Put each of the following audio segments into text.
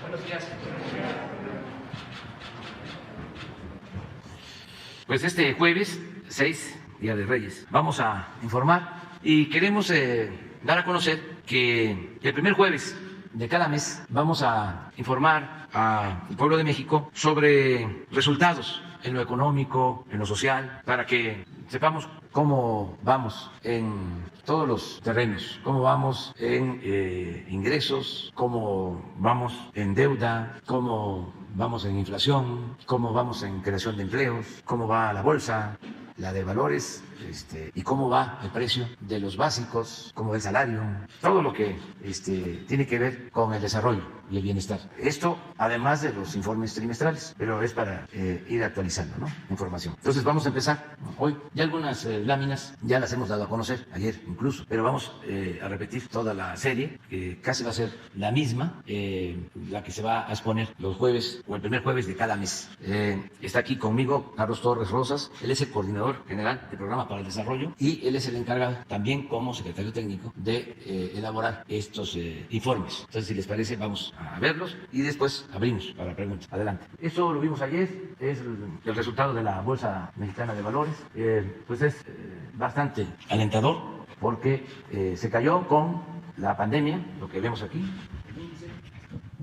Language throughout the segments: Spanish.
Buenos días. Pues este jueves 6, Día de Reyes, vamos a informar y queremos dar a conocer que el primer jueves de cada mes vamos a informar al pueblo de México sobre resultados en lo económico, en lo social, para que sepamos cómo vamos en todos los terrenos, cómo vamos en ingresos, cómo vamos en deuda, cómo vamos en inflación, cómo vamos en creación de empleos, cómo va la bolsa, la de valores, y cómo va el precio de los básicos, cómo va el salario, todo lo que tiene que ver con el desarrollo y el bienestar. Esto además de los informes trimestrales, pero es para ir actualizando, ¿no?, información. Entonces vamos a empezar hoy. Ya algunas láminas ya las hemos dado a conocer, ayer incluso, pero vamos a repetir toda la serie, que casi va a ser la misma, la que se va a exponer los jueves o el primer jueves de cada mes. Está aquí conmigo Carlos Torres Rosas, él es el coordinador general del programa para el desarrollo y él es el encargado también como secretario técnico de elaborar estos informes. Entonces, si les parece, vamos a verlos y después abrimos para preguntas. Adelante. Eso lo vimos ayer, es el resultado de la Bolsa Mexicana de Valores. Pues es bastante alentador porque se cayó con la pandemia, lo que vemos aquí,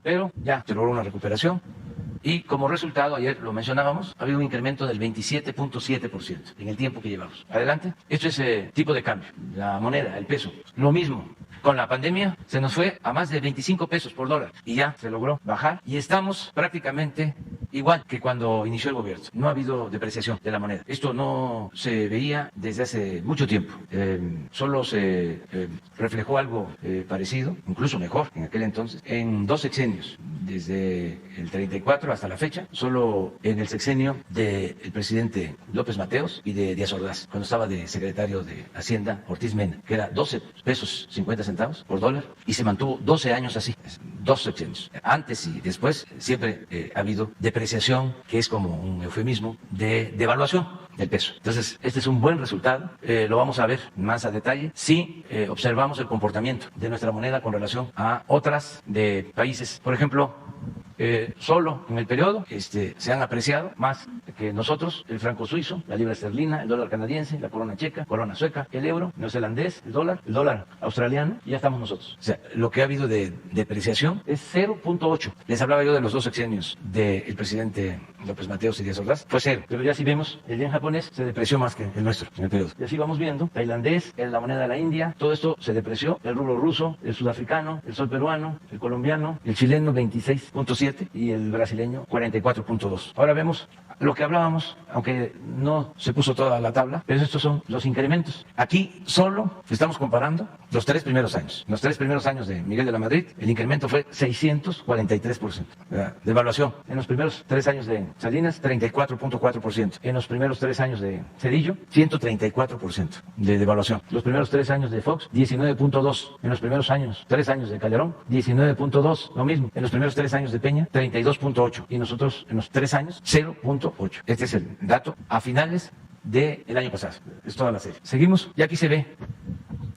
pero ya se logró una recuperación. Y como resultado, ayer lo mencionábamos, ha habido un incremento del 27.7% en el tiempo que llevamos. Adelante. Esto es tipo de cambio, la moneda, el peso. Lo mismo, con la pandemia se nos fue a más de 25 pesos por dólar y ya se logró bajar y estamos prácticamente igual que cuando inició el gobierno. No ha habido depreciación de la moneda. Esto no se veía desde hace mucho tiempo. Solo se reflejó algo parecido, incluso mejor en aquel entonces, en 2 sexenios, desde el 34 hasta la fecha, solo en el sexenio del presidente López Mateos y de Díaz Ordaz, cuando estaba de secretario de Hacienda Ortiz Mena, que era 12 pesos 50 centavos por dólar, y se mantuvo 12 años así, 2 sexenios. Antes y después siempre ha habido depreciación, que es como un eufemismo de devaluación del peso. Entonces, este es un buen resultado, lo vamos a ver más a detalle si observamos el comportamiento de nuestra moneda con relación a otras de países. Por ejemplo, solo en el periodo se han apreciado más que nosotros el franco suizo, la libra esterlina, el dólar canadiense, la corona checa, corona sueca, el euro neozelandés, el dólar australiano, y ya estamos nosotros. O sea, lo que ha habido de depreciación es 0.8. Les hablaba yo de los 2 sexenios del presidente López Mateos y Díaz Ordaz, fue 0. Pero ya si vemos, el yen japonés se depreció más que el nuestro en el periodo. Y así vamos viendo, tailandés, la moneda de la India, todo esto se depreció, el rublo ruso, el sudafricano, el sol peruano, el colombiano, el chileno 26.7 y el brasileño 44.2. Ahora vemos lo que hablábamos, aunque no se puso toda la tabla, pero estos son los incrementos. Aquí solo estamos comparando los 3 primeros años. Los 3 primeros años de Miguel de la Madrid, el incremento fue 643%. De evaluación. En los primeros 3 años de Salinas, 34.4%. En los primeros 3 años de Cedillo, 134% de devaluación. Los primeros 3 años de Fox, 19.2%. En los primeros 3 años de Calderón, 19.2%. Lo mismo. En los primeros 3 años de Peña, 32.8%. Y nosotros, en los 3 años, 0.8%. 4.8. Este es el dato a finales del año pasado. Es toda la serie. Seguimos. Y aquí se ve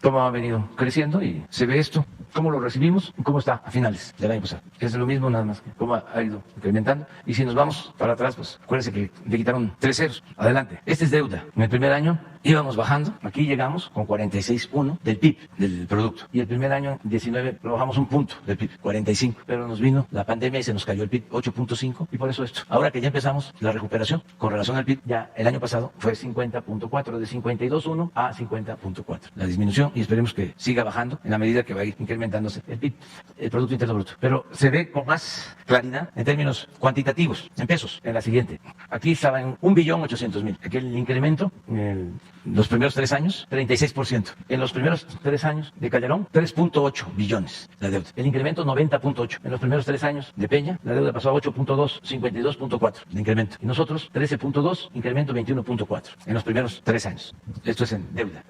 cómo ha venido creciendo y se ve esto, cómo lo recibimos y cómo está a finales del año pasado. Es lo mismo, nada más que cómo ha ido incrementando. Y si nos vamos para atrás, pues acuérdense que le quitaron 3 ceros. Adelante. Este es deuda. En el primer año íbamos bajando. Aquí llegamos con 46.1 del PIB, del producto. Y el primer año, 19, lo bajamos un punto del PIB, 45. Pero nos vino la pandemia y se nos cayó el PIB 8.5 y por eso esto. Ahora que ya empezamos la recuperación con relación al PIB, ya el año pasado fue 50.4, de 52.1 a 50.4. La disminución y esperemos que siga bajando en la medida que va a ir incrementándose el PIB, el Producto Interno Bruto. Pero se ve con más claridad en términos cuantitativos, en pesos, en la siguiente. Aquí estaba en 1.800.000. Aquí el incremento en los primeros 3 años, 36%. En los primeros 3 años de Calderón, 3.8 billones la deuda. El incremento 90.8. En los primeros 3 años de Peña, la deuda pasó a 8.2, 52.4 de incremento. Y nosotros, 13.2, incremento 21.4 en los primeros 3 años. Esto es en deuda.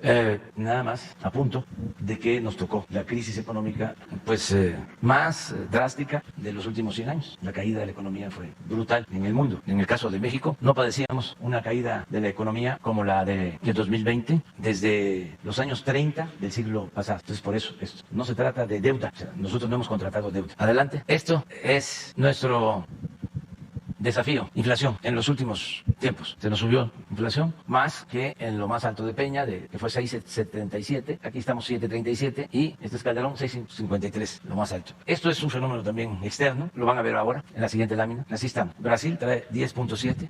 Nada más a punto de que nos tocó la crisis económica pues más drástica de los últimos 100 años. La caída de la economía fue brutal en el mundo. En el caso de México, no padecíamos una caída de la economía como la de 2020 desde los años 30 del siglo pasado. Entonces, por eso, esto no se trata de deuda. O sea, nosotros no hemos contratado deuda. Adelante. Esto es nuestro desafío, inflación. En los últimos tiempos se nos subió inflación más que en lo más alto de Peña, que fue 6.77, aquí estamos 7.37 y este es Calderón 6.53, lo más alto. Esto es un fenómeno también externo, lo van a ver ahora en la siguiente lámina. Así estamos. Brasil trae 10.7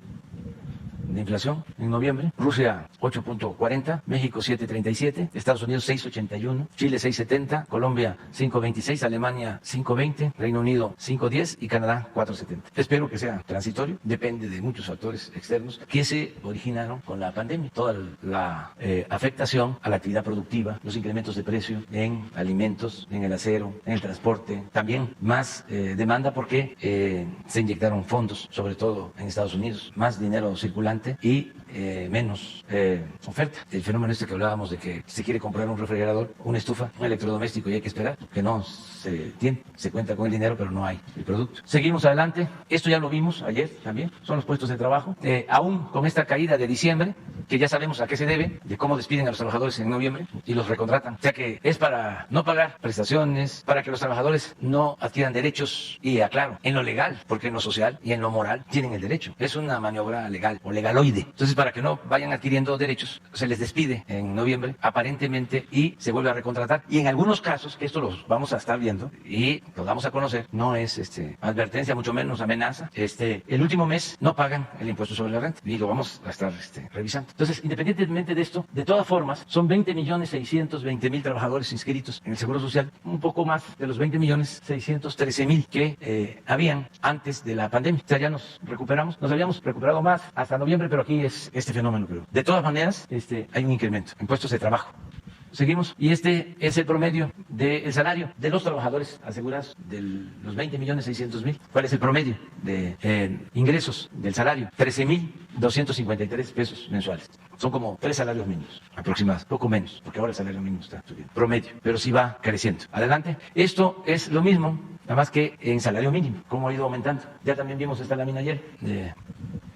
de inflación en noviembre, Rusia 8.40, México 7.37, Estados Unidos 6.81, Chile 6.70, Colombia 5.26, Alemania 5.20, Reino Unido 5.10 y Canadá 4.70. Espero que sea transitorio, depende de muchos factores externos que se originaron con la pandemia. Toda la afectación a la actividad productiva, los incrementos de precio en alimentos, en el acero, en el transporte, también más demanda porque se inyectaron fondos, sobre todo en Estados Unidos, más dinero circulante y menos oferta. El fenómeno este que hablábamos de que se quiere comprar un refrigerador, una estufa, un electrodoméstico y hay que esperar, que no se tiene, se cuenta con el dinero pero no hay el producto. Seguimos adelante, esto ya lo vimos ayer también, son los puestos de trabajo, aún con esta caída de diciembre, que ya sabemos a qué se debe, de cómo despiden a los trabajadores en noviembre y los recontratan. O sea que es para no pagar prestaciones, para que los trabajadores no adquieran derechos y aclaro, en lo legal, porque en lo social y en lo moral tienen el derecho. Es una maniobra legal o legaloide. Entonces, para que no vayan adquiriendo derechos, se les despide en noviembre aparentemente y se vuelve a recontratar. Y en algunos casos, que esto los vamos a estar viendo y los vamos a conocer, no es advertencia, mucho menos amenaza. El último mes no pagan el impuesto sobre la renta y lo vamos a estar revisando. Entonces, independientemente de esto, de todas formas, son 20.620.000 trabajadores inscritos en el Seguro Social, un poco más de los 20.613.000 que habían antes de la pandemia. O sea, ya nos recuperamos, nos habíamos recuperado más hasta noviembre, pero aquí es este fenómeno, creo. De todas maneras, hay un incremento en puestos de trabajo. Seguimos. Y este es el promedio del salario de los trabajadores asegurados de los 20.600.000. ¿Cuál es el promedio de ingresos del salario? 13.253 pesos mensuales. Son como 3 salarios mínimos aproximados, poco menos, porque ahora el salario mínimo está subiendo. Promedio, pero sí va creciendo. Adelante. Esto es lo mismo, nada más que en salario mínimo, cómo ha ido aumentando. Ya también vimos esta lámina ayer.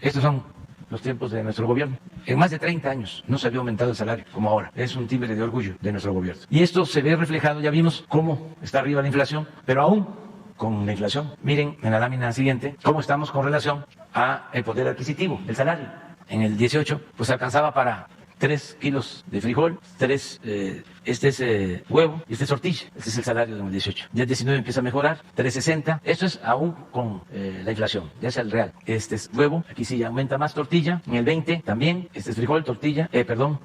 Estos son los tiempos de nuestro gobierno. En más de 30 años no se había aumentado el salario como ahora. Es un timbre de orgullo de nuestro gobierno. Y esto se ve reflejado, ya vimos cómo está arriba la inflación, pero aún con la inflación, miren en la lámina siguiente cómo estamos con relación a el poder adquisitivo, el salario. En el 18 pues alcanzaba para 3 kilos de frijol, 3, este es huevo y este es tortilla. Este es el salario del 18. Ya el 19 empieza a mejorar, 3.60. Esto es aún con la inflación, ya es el real. Este es huevo, aquí sí ya aumenta más tortilla. En el 20 también, este es frijol, tortilla,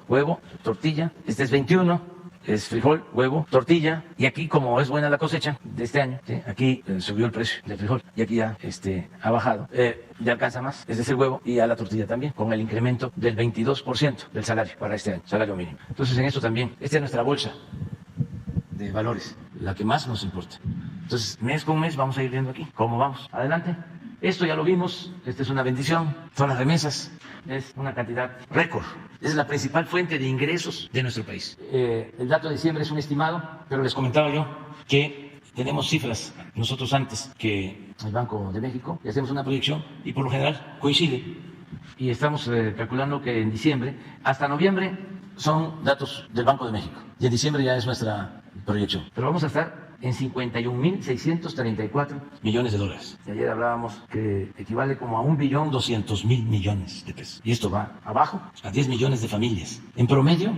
huevo, tortilla. Este es 21. Es frijol, huevo, tortilla, y aquí como es buena la cosecha de este año, ¿sí? Aquí subió el precio del frijol y aquí ya ha bajado, ya alcanza más, este es el huevo y a la tortilla también, con el incremento del 22% del salario para este año, salario mínimo. Entonces en esto también, esta es nuestra bolsa de valores, la que más nos importa. Entonces mes con mes vamos a ir viendo aquí cómo vamos. Adelante. Esto ya lo vimos, esta es una bendición, son las remesas, es una cantidad récord, es la principal fuente de ingresos de nuestro país. El dato de diciembre es un estimado, pero les comentaba yo que tenemos cifras nosotros antes que el Banco de México y hacemos una proyección y por lo general coincide y estamos calculando que en diciembre, hasta noviembre, son datos del Banco de México, y en diciembre ya es nuestra proyección. Pero vamos a estar en 51.634 millones de dólares. Y ayer hablábamos que equivale como a 1.200.000 millones de pesos. Y esto va abajo a 10 millones de familias. En promedio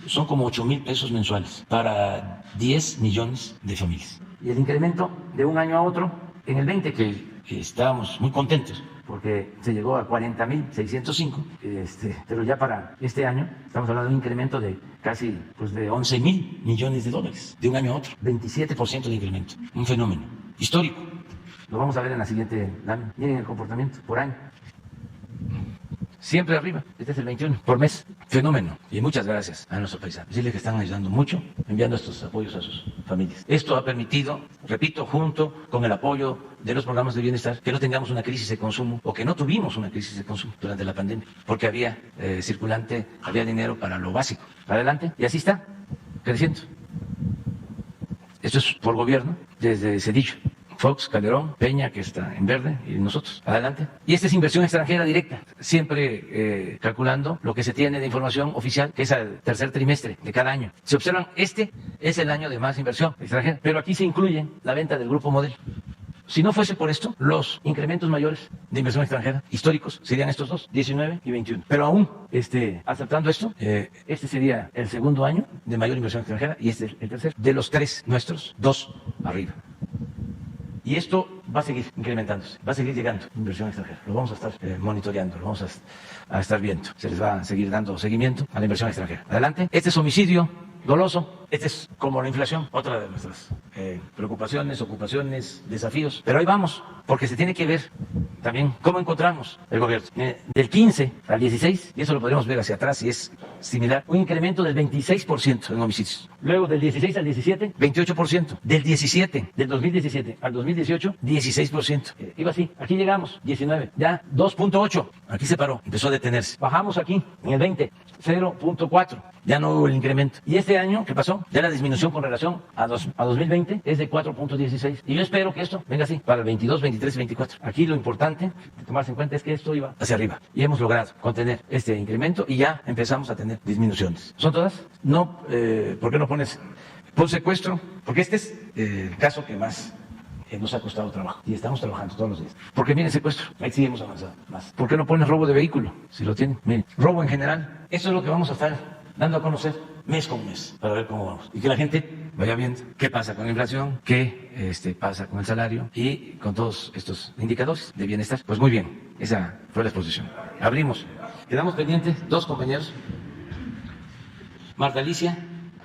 son como 8,000 pesos mensuales para 10 millones de familias. Y el incremento de un año a otro, en el 20 que estábamos muy contentos, porque se llegó a 40.605, pero ya para este año estamos hablando de un incremento de casi de 11,000 millones de dólares, de un año a otro, 27% de incremento, un fenómeno histórico. Lo vamos a ver en la siguiente lámina. Miren el comportamiento por año. Siempre arriba, este es el 21 por mes, fenómeno. Y muchas gracias a nuestros paisanos. Decirles que están ayudando mucho, enviando estos apoyos a sus familias. Esto ha permitido, repito, junto con el apoyo de los programas de bienestar, que no tengamos una crisis de consumo o que no tuvimos una crisis de consumo durante la pandemia, porque había circulante, había dinero para lo básico. Adelante, y así está, creciendo. Esto es por gobierno, desde Cedillo, Fox, Calderón, Peña, que está en verde, y nosotros. Adelante. Y esta es inversión extranjera directa, siempre calculando lo que se tiene de información oficial, que es al tercer trimestre de cada año. Si observan, este es el año de más inversión extranjera, pero aquí se incluye la venta del Grupo Modelo. Si no fuese por esto, los incrementos mayores de inversión extranjera históricos serían estos dos, 19 y 21. Pero aún aceptando esto, este sería el segundo año de mayor inversión extranjera y este es el tercer. De los tres nuestros, dos arriba. Y esto va a seguir incrementándose, va a seguir llegando inversión extranjera. Lo vamos a estar monitoreando, lo vamos a estar viendo. Se les va a seguir dando seguimiento a la inversión extranjera. Adelante. Este es homicidio doloso. Este es como la inflación, otra de nuestras preocupaciones, ocupaciones, desafíos. Pero ahí vamos, porque se tiene que ver también cómo encontramos el gobierno. Del 15 al 16, y eso lo podemos ver hacia atrás y es similar, un incremento del 26% en homicidios. Luego del 16 al 17, 28%. Del 2017 al 2018, 16%. Iba así, aquí llegamos, 19, ya 2.8, aquí se paró, empezó a detenerse. Bajamos aquí, en el 20, 0.4, ya no hubo el incremento. Y este año, ¿qué pasó? Ya la disminución con relación a 2020 es de 4.16. Y yo espero que esto venga así para el 22, 23 y 24. Aquí lo importante de tomarse en cuenta es que esto iba hacia arriba. Y hemos logrado contener este incremento y ya empezamos a tener disminuciones. ¿Son todas? No, ¿por qué no pones por secuestro? Porque este es el caso que más nos ha costado trabajo. Y estamos trabajando todos los días. Porque miren, secuestro, ahí sí hemos avanzado más. ¿Por qué no pones robo de vehículo? Si lo tienen. Miren, robo en general. Eso es lo que vamos a estar dando a conocer mes con mes para ver cómo vamos. Y que la gente vaya viendo qué pasa con la inflación, qué pasa con el salario y con todos estos indicadores de bienestar. Pues muy bien, esa fue la exposición. Abrimos. Quedamos pendientes dos compañeros, Marta Alicia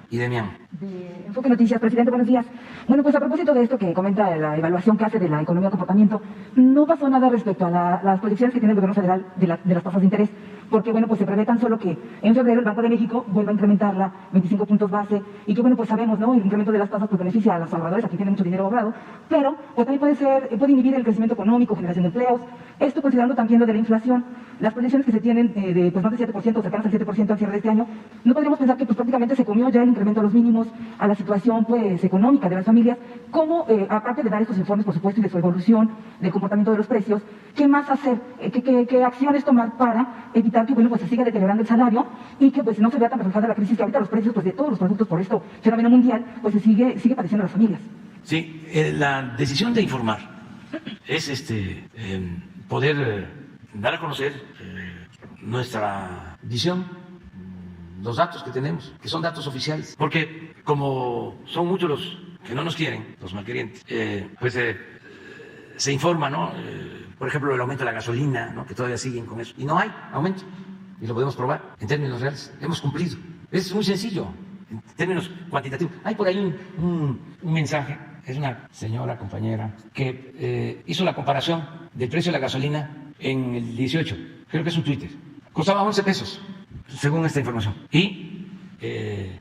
y Demián. De Enfoque Noticias, presidente, buenos días. Bueno, pues a propósito de esto que comenta la evaluación que hace de la economía de comportamiento, no pasó nada respecto a las proyecciones que tiene el gobierno federal de las tasas de interés, porque bueno, pues se prevé tan solo que en febrero el Banco de México vuelva a incrementarla 25 puntos base y que bueno, pues sabemos, ¿no? El incremento de las tasas pues beneficia a los ahorradores, aquí tienen mucho dinero ahorrado, pero pues también puede inhibir el crecimiento económico, generación de empleos, esto considerando también lo de la inflación. Las proyecciones que se tienen de pues más del 7%, cercanas al 7% al cierre de este año, no podríamos pensar que pues prácticamente se comió ya el incremento a los mínimos, a la situación pues económica de las familias, como aparte de dar estos informes, por supuesto, y de su evolución, del comportamiento de los precios, ¿qué más hacer? ¿Qué acciones tomar para evitar que bueno, pues se siga deteriorando el salario y que pues no se vea tan reflejada la crisis que ahorita los precios pues de todos los productos por esto fenómeno mundial, pues se sigue padeciendo las familias? Sí, la decisión de informar es poder dar a conocer nuestra visión, los datos que tenemos, que son datos oficiales, porque como son muchos los que no nos quieren, los malquerientes, se informa, ¿no? Por ejemplo, el aumento de la gasolina, ¿no? Que todavía siguen con eso. Y no hay aumento, y lo podemos probar en términos reales. Hemos cumplido. Es muy sencillo, en términos cuantitativos. Hay por ahí un mensaje, es una señora compañera que hizo la comparación del precio de la gasolina en el 18, creo que es un Twitter. Costaba 11 pesos, según esta información. Y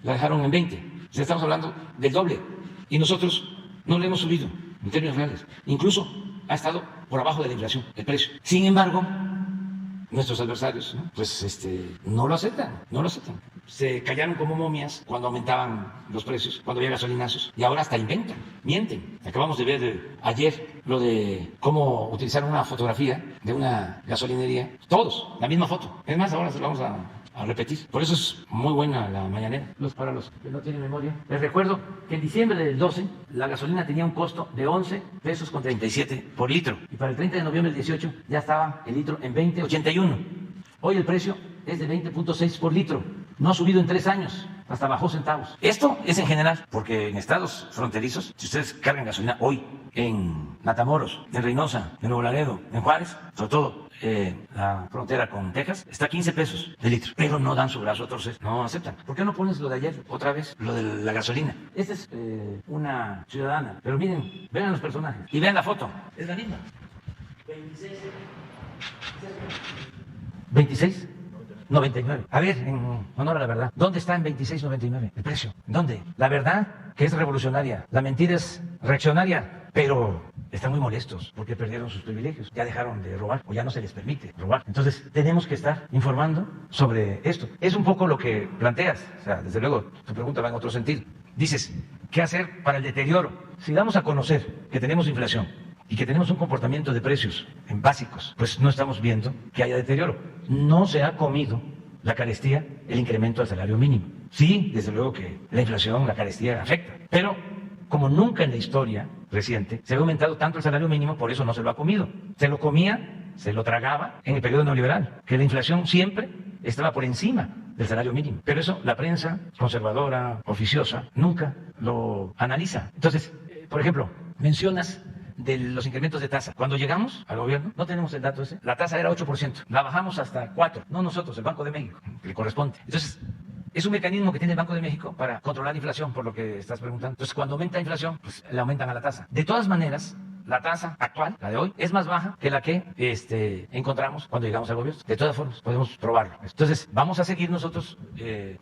la dejaron en 20. O sea, estamos hablando del doble. Y nosotros no le hemos subido en términos reales. Incluso ha estado por abajo de la inflación, el precio. Sin embargo, nuestros adversarios, ¿no? Pues no lo aceptan, no lo aceptan. Se callaron como momias cuando aumentaban los precios, cuando había gasolinazos, y ahora hasta inventan, mienten. Acabamos de ver ayer lo de cómo utilizaron una fotografía de una gasolinería, todos, la misma foto. Es más, ahora se lo vamos a repetir. Por eso es muy buena la mañanera. Para los que no tienen memoria, les recuerdo que en diciembre del 12 la gasolina tenía un costo de 11 pesos con 37 por litro, y para el 30 de noviembre del 18 ya estaba el litro en 20.81. Hoy el precio es de 20.6 por litro. No ha subido en 3 años, hasta bajó centavos. Esto es en general, porque en estados fronterizos, si ustedes cargan gasolina hoy en Matamoros, en Reynosa, en Nuevo Laredo, en Juárez, sobre todo la frontera con Texas, está a 15 pesos de litro, pero no dan su brazo a torcer, no aceptan. ¿Por qué no pones lo de ayer otra vez, lo de la gasolina? Esta es una ciudadana, pero miren, vean los personajes y vean la foto, es la misma. 26.99. A ver, en honor a la verdad, ¿dónde está en 26.99 el precio? ¿Dónde? La verdad que es revolucionaria, la mentira es reaccionaria, pero están muy molestos porque perdieron sus privilegios, ya dejaron de robar o ya no se les permite robar. Entonces tenemos que estar informando sobre esto. Es un poco lo que planteas, o sea, desde luego tu pregunta va en otro sentido. Dices, ¿qué hacer para el deterioro? Si damos a conocer que tenemos inflación y que tenemos un comportamiento de precios en básicos, pues no estamos viendo que haya deterioro. No se ha comido la carestía el incremento del salario mínimo. Sí, desde luego que la inflación, la carestía afecta, pero como nunca en la historia reciente se había aumentado tanto el salario mínimo, por eso no se lo ha comido. Se lo comía, se lo tragaba en el periodo neoliberal, que la inflación siempre estaba por encima del salario mínimo. Pero eso la prensa conservadora, oficiosa, nunca lo analiza. Entonces, por ejemplo, mencionas de los incrementos de tasa. Cuando llegamos al gobierno, no tenemos el dato ese, la tasa era 8%, la bajamos hasta 4%, no nosotros, el Banco de México, que le corresponde. Entonces, es un mecanismo que tiene el Banco de México para controlar la inflación, por lo que estás preguntando. Entonces, cuando aumenta la inflación, pues le aumentan a la tasa. De todas maneras, la tasa actual, la de hoy, es más baja que la que encontramos cuando llegamos al gobierno. De todas formas, podemos probarlo. Entonces, vamos a seguir nosotros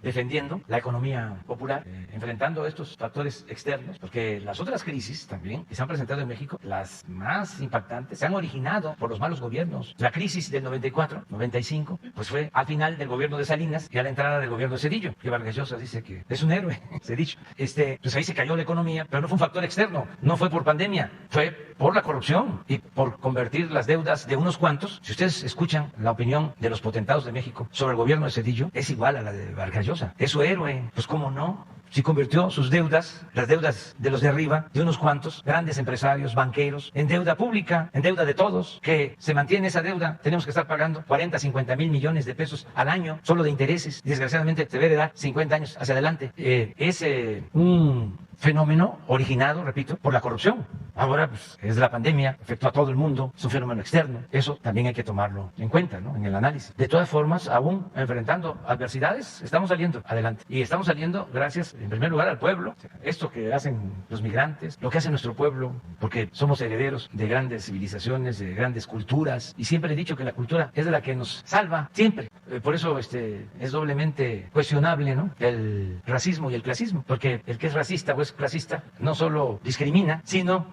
defendiendo la economía popular, enfrentando estos factores externos, porque las otras crisis también que se han presentado en México, las más impactantes, se han originado por los malos gobiernos. La crisis del 94, 95, pues fue al final del gobierno de Salinas y a la entrada del gobierno de Zedillo, que Vargas Llosa dice que es un héroe, Zedillo. Pues ahí se cayó la economía, pero no fue un factor externo, no fue por pandemia, fue por la corrupción y por convertir las deudas de unos cuantos. Si ustedes escuchan la opinión de los potentados de México sobre el gobierno de Zedillo, es igual a la de Vargas Llosa. Es su héroe. Pues cómo no, si convirtió sus deudas, las deudas de los de arriba, de unos cuantos, grandes empresarios, banqueros, en deuda pública, en deuda de todos, que se mantiene esa deuda. Tenemos que estar pagando 40, 50 mil millones de pesos al año, solo de intereses. Y desgraciadamente se debe de dar 50 años hacia adelante. Es un fenómeno originado, repito, por la corrupción. Ahora, pues, es la pandemia, afectó a todo el mundo, es un fenómeno externo. Eso también hay que tomarlo en cuenta, ¿no?, en el análisis. De todas formas, aún enfrentando adversidades, estamos saliendo adelante. Y estamos saliendo gracias, en primer lugar, al pueblo. Esto que hacen los migrantes, lo que hace nuestro pueblo, porque somos herederos de grandes civilizaciones, de grandes culturas. Y siempre he dicho que la cultura es de la que nos salva, siempre. Por eso es doblemente cuestionable, ¿no?, el racismo y el clasismo. Porque el que es racista o es clasista no solo discrimina, sino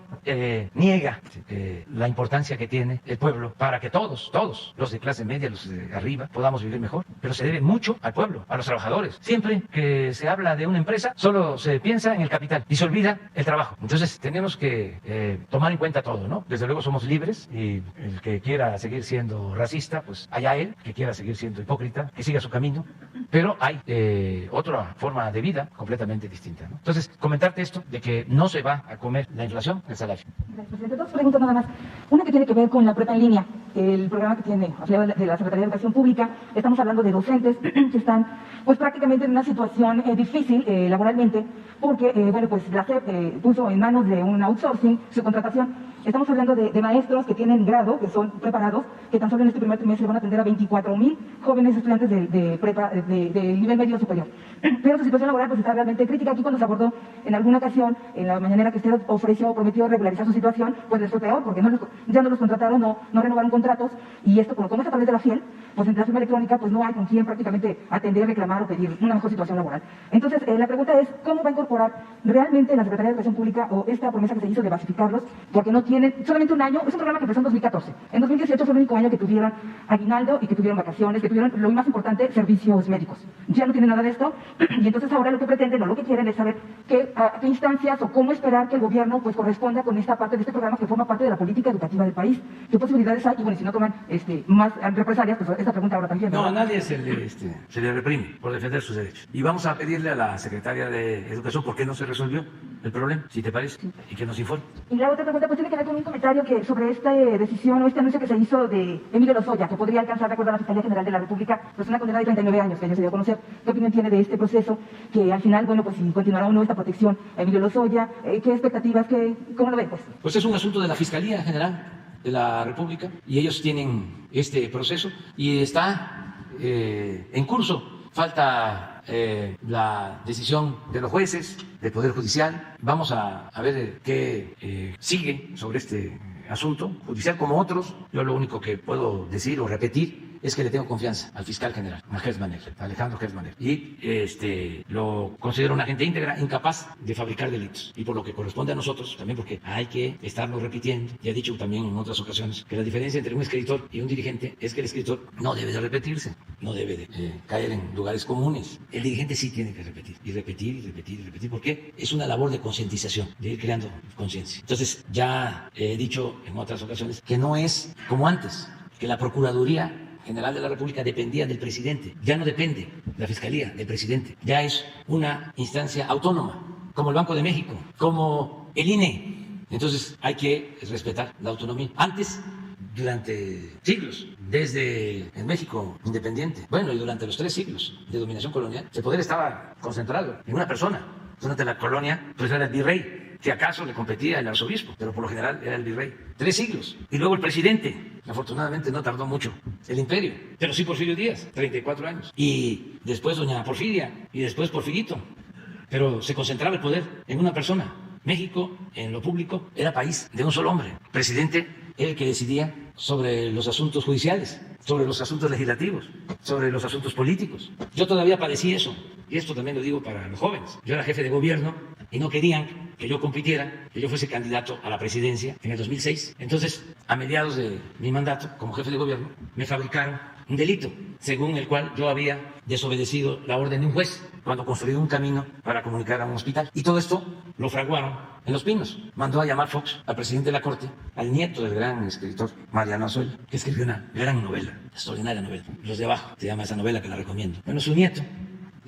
niega la importancia que tiene el pueblo para que todos, los de clase media, los de arriba, podamos vivir mejor. Pero se debe mucho al pueblo, a los trabajadores. Siempre que se habla de una empresa, solo se piensa en el capital y se olvida el trabajo. Entonces tenemos que tomar en cuenta todo, ¿no? Desde luego somos libres y el que quiera seguir siendo racista, pues allá él, que quiera seguir siendo hipócrita, que siga su camino. Pero hay otra forma de vida completamente distinta, ¿no? Entonces, comentarte esto de que no se va a comer la inflación, el salario. Gracias, presidente. Dos preguntas nada más. Una que tiene que ver con la prepa en línea, el programa que tiene afiliado de la Secretaría de Educación Pública. Estamos hablando de docentes que están pues prácticamente en una situación difícil laboralmente, porque bueno, pues la SEP puso en manos de un outsourcing su contratación. Estamos hablando de maestros que tienen grado, que son preparados, que tan solo en este primer trimestre van a atender a 24,000 jóvenes estudiantes de prepa, de nivel medio superior. Pero su situación laboral pues está realmente crítica. Aquí cuando se abordó en alguna ocasión, en la mañanera que usted ofreció o prometió regularizar su situación, pues les fue peor, porque ya no los contrataron, no renovaron contratos, y esto, como es a través de la FIEL, pues en la firma electrónica, pues no hay con quien prácticamente atender, reclamar o pedir una mejor situación laboral. Entonces, la pregunta es, ¿cómo va a incorporar realmente la Secretaría de Educación Pública o esta promesa que se hizo de basificarlos, porque no tiene tienen solamente un año, es un programa que empezó en 2014. En 2018 fue el único año que tuvieron aguinaldo y que tuvieron vacaciones, que tuvieron, lo más importante, servicios médicos. Ya no tienen nada de esto, y entonces ahora lo que pretenden o lo que quieren es saber a qué instancias o cómo esperar que el gobierno pues corresponda con esta parte de este programa que forma parte de la política educativa del país. ¿Qué posibilidades hay? Y bueno, si no toman más represalias, pues esta pregunta ahora también. No, a nadie se le reprime por defender sus derechos. Y vamos a pedirle a la secretaria de Educación por qué no se resolvió el problema, si te parece, y que nos informe. Y la otra pregunta pues tiene que ver con un comentario que sobre esta decisión o este anuncio que se hizo de Emilio Lozoya, que podría alcanzar, de acuerdo a la Fiscalía General de la República, pues una condena de 39 años que ya se dio a conocer. ¿Qué opinión tiene de este proceso? Que al final, bueno, pues si continuará o no esta protección a Emilio Lozoya, ¿qué expectativas, cómo lo ven? Pues es un asunto de la Fiscalía General de la República y ellos tienen este proceso y está en curso. Falta la decisión de los jueces, del Poder Judicial. Vamos a ver qué sigue sobre este asunto judicial como otros. Yo lo único que puedo decir o repetir es que le tengo confianza al fiscal general, a Gersmanner, Alejandro Gersmanner, y lo considero una gente íntegra, incapaz de fabricar delitos. Y por lo que corresponde a nosotros, también porque hay que estarlo repitiendo, ya he dicho también en otras ocasiones, que la diferencia entre un escritor y un dirigente es que el escritor no debe de repetirse, no debe de caer en lugares comunes. El dirigente sí tiene que repetir, y repetir, y repetir, y repetir, porque es una labor de concientización, de ir creando conciencia. Entonces, ya he dicho en otras ocasiones que no es como antes, que la Procuraduría General de la República dependía del presidente. Ya no depende la Fiscalía del presidente. Ya es una instancia autónoma, como el Banco de México, como el INE. Entonces hay que respetar la autonomía. Antes, durante siglos, desde el México independiente, bueno, y durante los 3 siglos de dominación colonial, el poder estaba concentrado en una persona. Durante la colonia, pues era el virrey. Si acaso le competía el arzobispo, pero por lo general era el virrey. 3 siglos. Y luego el presidente. Afortunadamente no tardó mucho el imperio, pero sí Porfirio Díaz, 34 años. Y después doña Porfiria, y después Porfirito. Pero se concentraba el poder en una persona. México, en lo público, era país de un solo hombre. Presidente era el que decidía sobre los asuntos judiciales, sobre los asuntos legislativos, sobre los asuntos políticos. Yo todavía padecí eso, y esto también lo digo para los jóvenes. Yo era jefe de gobierno y no querían que yo compitiera, que yo fuese candidato a la presidencia en el 2006. Entonces, a mediados de mi mandato como jefe de gobierno, me fabricaron un delito, según el cual yo había desobedecido la orden de un juez cuando construí un camino para comunicar a un hospital. Y todo esto lo fraguaron en Los Pinos. Mandó a llamar Fox al presidente de la Corte, al nieto del gran escritor Mariano Azuela, que escribió una gran novela, extraordinaria novela. Los de Abajo, se llama esa novela, que la recomiendo. Bueno, su nieto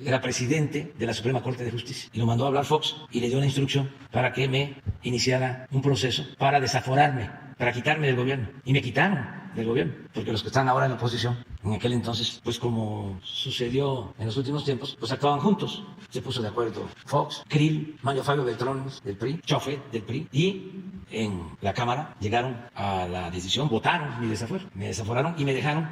era presidente de la Suprema Corte de Justicia y lo mandó a hablar Fox y le dio una instrucción para que me iniciara un proceso para desaforarme, para quitarme del gobierno. Y me quitaron del gobierno, porque los que están ahora en la oposición, en aquel entonces, pues como sucedió en los últimos tiempos, pues actuaban juntos. Se puso de acuerdo Fox, Krill, Mario Fabio Beltrones del PRI, Chofet del PRI, y en la Cámara llegaron a la decisión, votaron mi desafuero, me desaforaron y me dejaron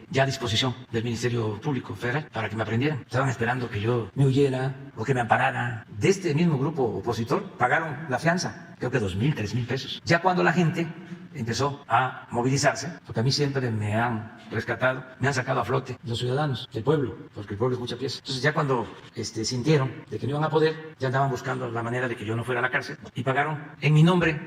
ya a disposición del Ministerio Público Federal para que me aprendieran. Estaban esperando que yo me huyera o que me amparara. De este mismo grupo opositor pagaron la fianza, creo que 2,000, 3,000 pesos. Ya cuando la gente empezó a movilizarse, porque a mí siempre me han rescatado, me han sacado a flote los ciudadanos del pueblo, porque el pueblo es mucha pieza. Entonces ya cuando sintieron de que no iban a poder, ya andaban buscando la manera de que yo no fuera a la cárcel y pagaron en mi nombre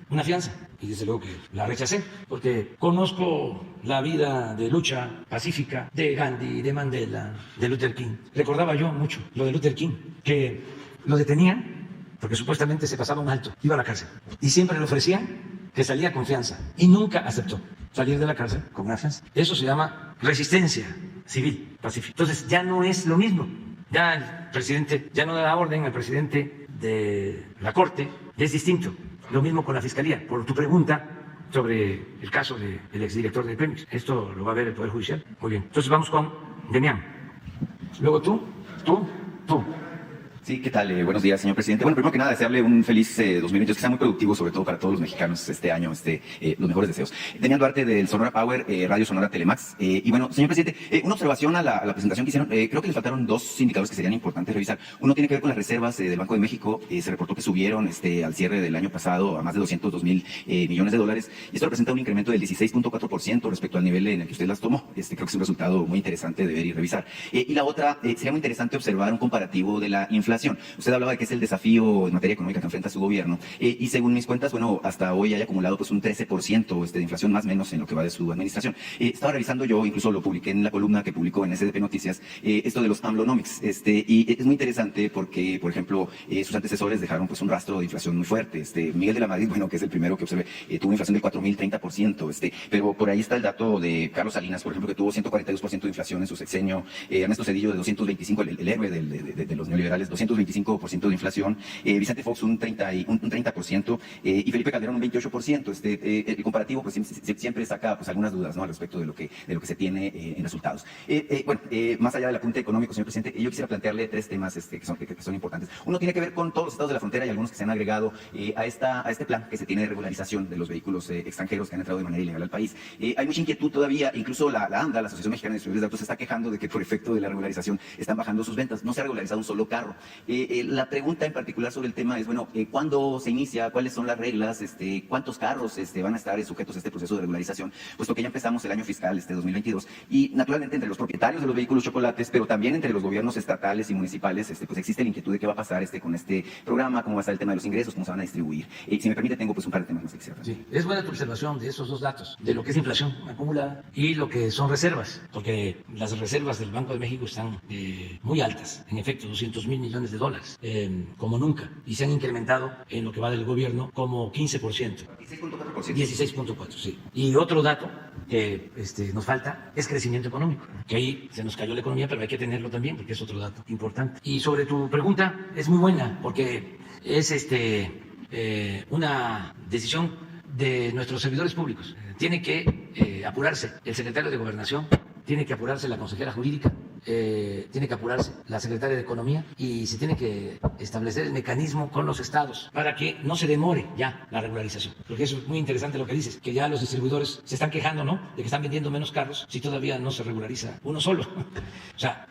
una fianza. Y desde luego que la rechacé, porque conozco la vida de lucha pacífica de Gandhi, de Mandela, de Luther King. Recordaba yo mucho lo de Luther King, que lo detenían porque supuestamente se pasaba un alto, iba a la cárcel, y siempre le ofrecían que salía con fianza, y nunca aceptó salir de la cárcel con una fianza. Eso se llama resistencia civil pacífica. Entonces ya no es lo mismo. Ya el presidente ya no da orden al presidente de la Corte, ya es distinto. Lo mismo con la Fiscalía. Por tu pregunta sobre el caso del exdirector de Pemex, esto lo va a ver el Poder Judicial. Muy bien. Entonces vamos con Demián. Luego tú. Sí, ¿qué tal? Buenos días, señor presidente. Bueno, primero que nada, desearle un feliz 2022, que sea muy productivo, sobre todo para todos los mexicanos este año, los mejores deseos. Demián Duarte, del Sonora Power, Radio Sonora Telemax. Y bueno, señor presidente, una observación a la presentación que hicieron. Creo que le faltaron 2 indicadores que serían importantes revisar. Uno tiene que ver con las reservas del Banco de México. Se reportó que subieron al cierre del año pasado a más de 202,000 millones de dólares. Y esto representa un incremento del 16.4% respecto al nivel en el que usted las tomó. Creo que es un resultado muy interesante de ver y revisar. Y la otra, sería muy interesante observar un comparativo de la inflación inflación. Usted hablaba de que es el desafío en materia económica que enfrenta su gobierno, y según mis cuentas, bueno, hasta hoy hay acumulado pues un 13% de inflación, más o menos en lo que va de su administración. Estaba revisando yo, incluso lo publiqué en la columna que publicó en SDP Noticias, esto de los AMLonomics, y es muy interesante porque, por ejemplo, sus antecesores dejaron pues un rastro de inflación muy fuerte. Miguel de la Madrid, bueno, que es el primero que observé, tuvo una inflación del 4.030%, pero por ahí está el dato de Carlos Salinas, por ejemplo, que tuvo 142% de inflación en su sexenio, Ernesto Zedillo de 225, el héroe de los neoliberales, 225% de inflación, Vicente Fox un 30%, y Felipe Calderón un 28%. El comparativo pues siempre saca pues algunas dudas, ¿no?, al respecto de lo que se tiene en resultados. Más allá del apunte económico, señor presidente, yo quisiera plantearle tres temas que son importantes. Uno tiene que ver con todos los estados de la frontera y algunos que se han agregado a este plan que se tiene de regularización de los vehículos extranjeros que han entrado de manera ilegal al país. Hay mucha inquietud todavía, incluso la AMDA, la Asociación Mexicana de Distribuidores de Autos, se está quejando de que por efecto de la regularización están bajando sus ventas. No se ha regularizado un solo carro. La pregunta en particular sobre el tema es, bueno, ¿cuándo se inicia? ¿Cuáles son las reglas? ¿Cuántos carros van a estar sujetos a este proceso de regularización? Puesto que ya empezamos el año fiscal 2022, y naturalmente entre los propietarios de los vehículos chocolates, pero también entre los gobiernos estatales y municipales, pues existe la inquietud de qué va a pasar con este programa, cómo va a estar el tema de los ingresos, cómo se van a distribuir. Si me permite, tengo pues un par de temas más que quisiera hablar. Sí, es buena tu observación de esos dos datos, de lo que es inflación acumulada y lo que son reservas, porque las reservas del Banco de México están muy altas, en efecto, $200,000 millones, como nunca, y se han incrementado en lo que va del gobierno como 15%. 16.4%, sí. Y otro dato que nos falta es crecimiento económico, que ahí se nos cayó la economía, pero hay que tenerlo también porque es otro dato importante. Y sobre tu pregunta, es muy buena porque es una decisión de nuestros servidores públicos. Tiene que apurarse el secretario de Gobernación, tiene que apurarse la consejera jurídica, tiene que apurarse la secretaria de Economía, y se tiene que establecer el mecanismo con los estados para que no se demore ya la regularización. Porque eso es muy interesante lo que dices, que ya los distribuidores se están quejando, ¿no?, de que están vendiendo menos carros si todavía no se regulariza uno solo. O sea,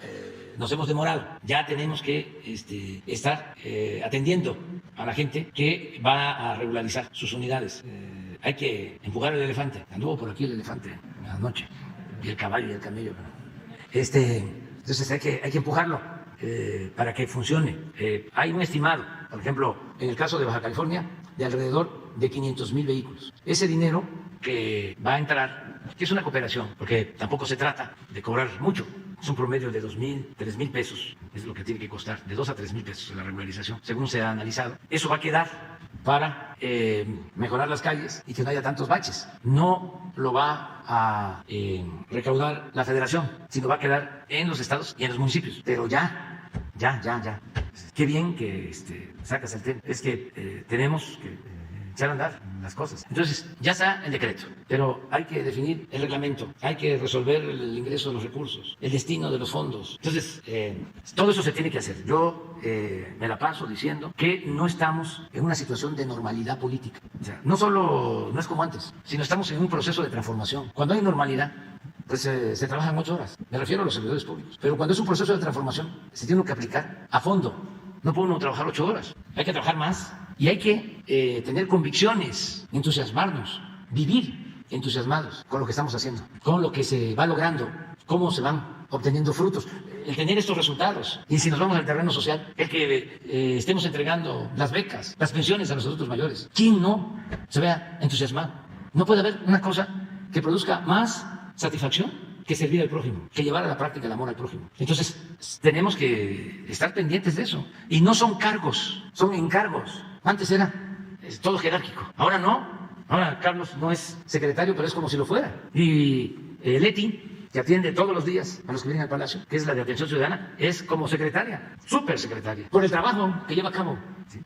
nos hemos demorado. Ya tenemos que estar atendiendo a la gente que va a regularizar sus unidades. Hay que empujar el elefante. Anduvo por aquí el elefante anoche, y el caballo y el camello. Entonces hay que empujarlo para que funcione. Hay un estimado, por ejemplo, en el caso de Baja California, de alrededor de 500,000 vehículos. Ese dinero que va a entrar, que es una cooperación, porque tampoco se trata de cobrar mucho, es un promedio de 2,000, 3,000 pesos, es lo que tiene que costar, de 2 a 3,000 pesos la regularización, según se ha analizado. Eso va a quedar para mejorar las calles y que no haya tantos baches. No lo va a recaudar la federación, sino va a quedar en los estados y en los municipios. Pero ya. Qué bien que sacas el tema. Es que tenemos que echar a andar las cosas. Entonces, ya está el decreto, pero hay que definir el reglamento, hay que resolver el ingreso de los recursos, el destino de los fondos. Entonces, todo eso se tiene que hacer. Yo me la paso diciendo que no estamos en una situación de normalidad política. O sea, no es como antes, sino estamos en un proceso de transformación. Cuando hay normalidad, pues se trabajan 8 horas. Me refiero a los servidores públicos. Pero cuando es un proceso de transformación, se tiene que aplicar a fondo. No puede uno trabajar 8 horas. Hay que trabajar más. Y hay que tener convicciones, entusiasmarnos, vivir entusiasmados con lo que estamos haciendo, con lo que se va logrando, cómo se van obteniendo frutos, el tener estos resultados. Y si nos vamos al terreno social, el que estemos entregando las becas, las pensiones a los adultos mayores. ¿Quién no se vea entusiasmado? No puede haber una cosa que produzca más satisfacción que servir al prójimo, que llevar a la práctica el amor al prójimo. Entonces, tenemos que estar pendientes de eso. Y no son cargos, son encargos. Antes era todo jerárquico. Ahora no. Ahora Carlos no es secretario, pero es como si lo fuera. Y Leti, que atiende todos los días a los que vienen al Palacio, que es la de Atención Ciudadana, es como secretaria, súper secretaria, por el trabajo que lleva a cabo.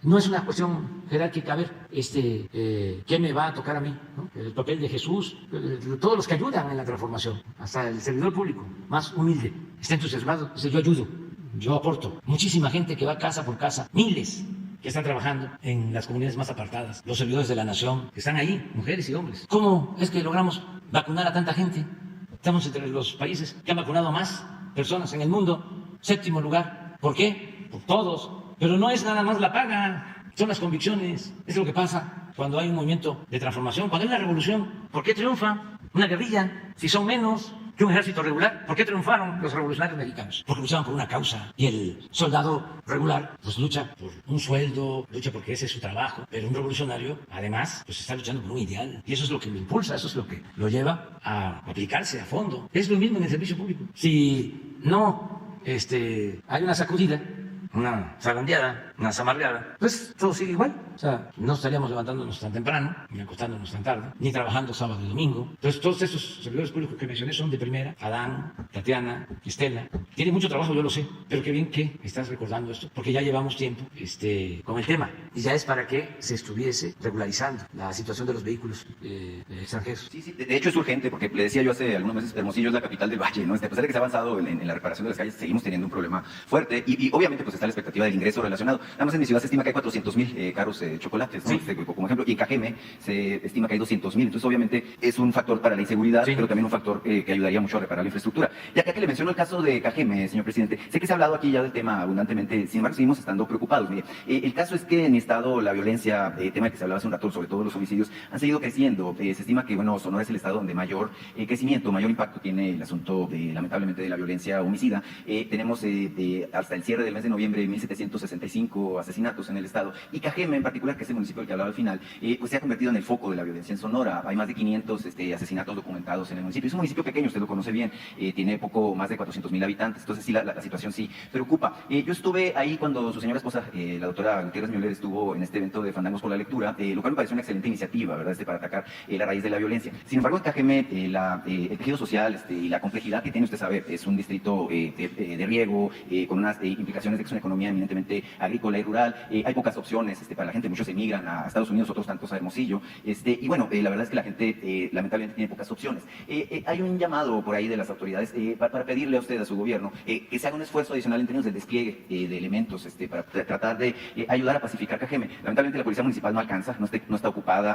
No es una cuestión jerárquica, a ver, ¿qué me va a tocar a mí? ¿No? El papel de Jesús, todos los que ayudan en la transformación, hasta el servidor público más humilde, está entusiasmado, dice: yo ayudo, yo aporto. Muchísima gente que va casa por casa, miles que están trabajando en las comunidades más apartadas, los servidores de la nación, que están ahí, mujeres y hombres. ¿Cómo es que logramos vacunar a tanta gente? Estamos entre los países que han vacunado a más personas en el mundo, 7º lugar. ¿Por qué? Por todos. Pero no es nada más la paga, son las convicciones. Es lo que pasa cuando hay un movimiento de transformación, cuando hay una revolución. ¿Por qué triunfa una guerrilla si son menos? que un ejército regular. ¿Por qué triunfaron los revolucionarios mexicanos? Porque luchaban por una causa. Y el soldado regular pues lucha por un sueldo, lucha porque ese es su trabajo. Pero un revolucionario, además, pues está luchando por un ideal. Y eso es lo que lo impulsa, eso es lo que lo lleva a aplicarse a fondo. Es lo mismo en el servicio público. Si no hay una sacudida, una zarandeada, una zamarreada, pues todo sigue igual. O sea, no estaríamos levantándonos tan temprano, ni acostándonos tan tarde, ni trabajando sábado y domingo. Entonces, todos esos servidores públicos que mencioné son de primera. Adán, Tatiana, Estela. Tiene mucho trabajo, yo lo sé, pero qué bien que estás recordando esto, porque ya llevamos tiempo con el tema. Y ya es para que se estuviese regularizando la situación de los vehículos extranjeros. Sí, de hecho es urgente, porque le decía yo hace algunos meses, Hermosillo es la capital del Valle, ¿no? A pesar de que se ha avanzado en la reparación de las calles, seguimos teniendo un problema fuerte y obviamente pues está la expectativa del ingreso relacionado. Nada más en mi ciudad se estima que hay 400,000 carros de chocolates, ¿no? Sí. Como ejemplo, y en Cajeme se estima que hay 200,000. Entonces, obviamente, es un factor para la inseguridad, sí, pero también un factor que ayudaría mucho a reparar la infraestructura. Y acá que le menciono el caso de Cajeme, señor presidente, sé que se ha hablado aquí ya del tema abundantemente, sin embargo, seguimos estando preocupados. Mire, el caso es que en mi estado la violencia, tema del que se hablaba hace un rato, sobre todo los homicidios, han seguido creciendo. Se estima que, bueno, Sonora es el estado donde mayor crecimiento, mayor impacto tiene el asunto, lamentablemente, de la violencia homicida. Tenemos hasta el cierre del mes de noviembre 1,765 asesinatos en el estado, y Cajeme en particular, que es el municipio del que hablaba al final, pues se ha convertido en el foco de la violencia en Sonora. Hay más de 500 asesinatos documentados en el municipio. Es un municipio pequeño, usted lo conoce bien, tiene poco más de 400,000 habitantes, entonces sí, la situación sí preocupa. Yo estuve ahí cuando su señora esposa, la doctora Gutiérrez Müller, estuvo en este evento de Fandangos por la Lectura, lo cual me pareció una excelente iniciativa, ¿verdad?, para atacar la raíz de la violencia. Sin embargo, en Cajeme, el tejido social y la complejidad que tiene, usted sabe, es un distrito de riego, con unas implicaciones de que es una economía eminentemente agrícola y rural. Hay pocas opciones para la gente, muchos emigran a Estados Unidos, otros tantos a Hermosillo, y bueno, la verdad es que la gente lamentablemente tiene pocas opciones. Hay un llamado por ahí de las autoridades para pedirle a usted, a su gobierno, que se haga un esfuerzo adicional en términos del despliegue de elementos para tratar de ayudar a pacificar Cajeme. Lamentablemente la policía municipal no alcanza, no está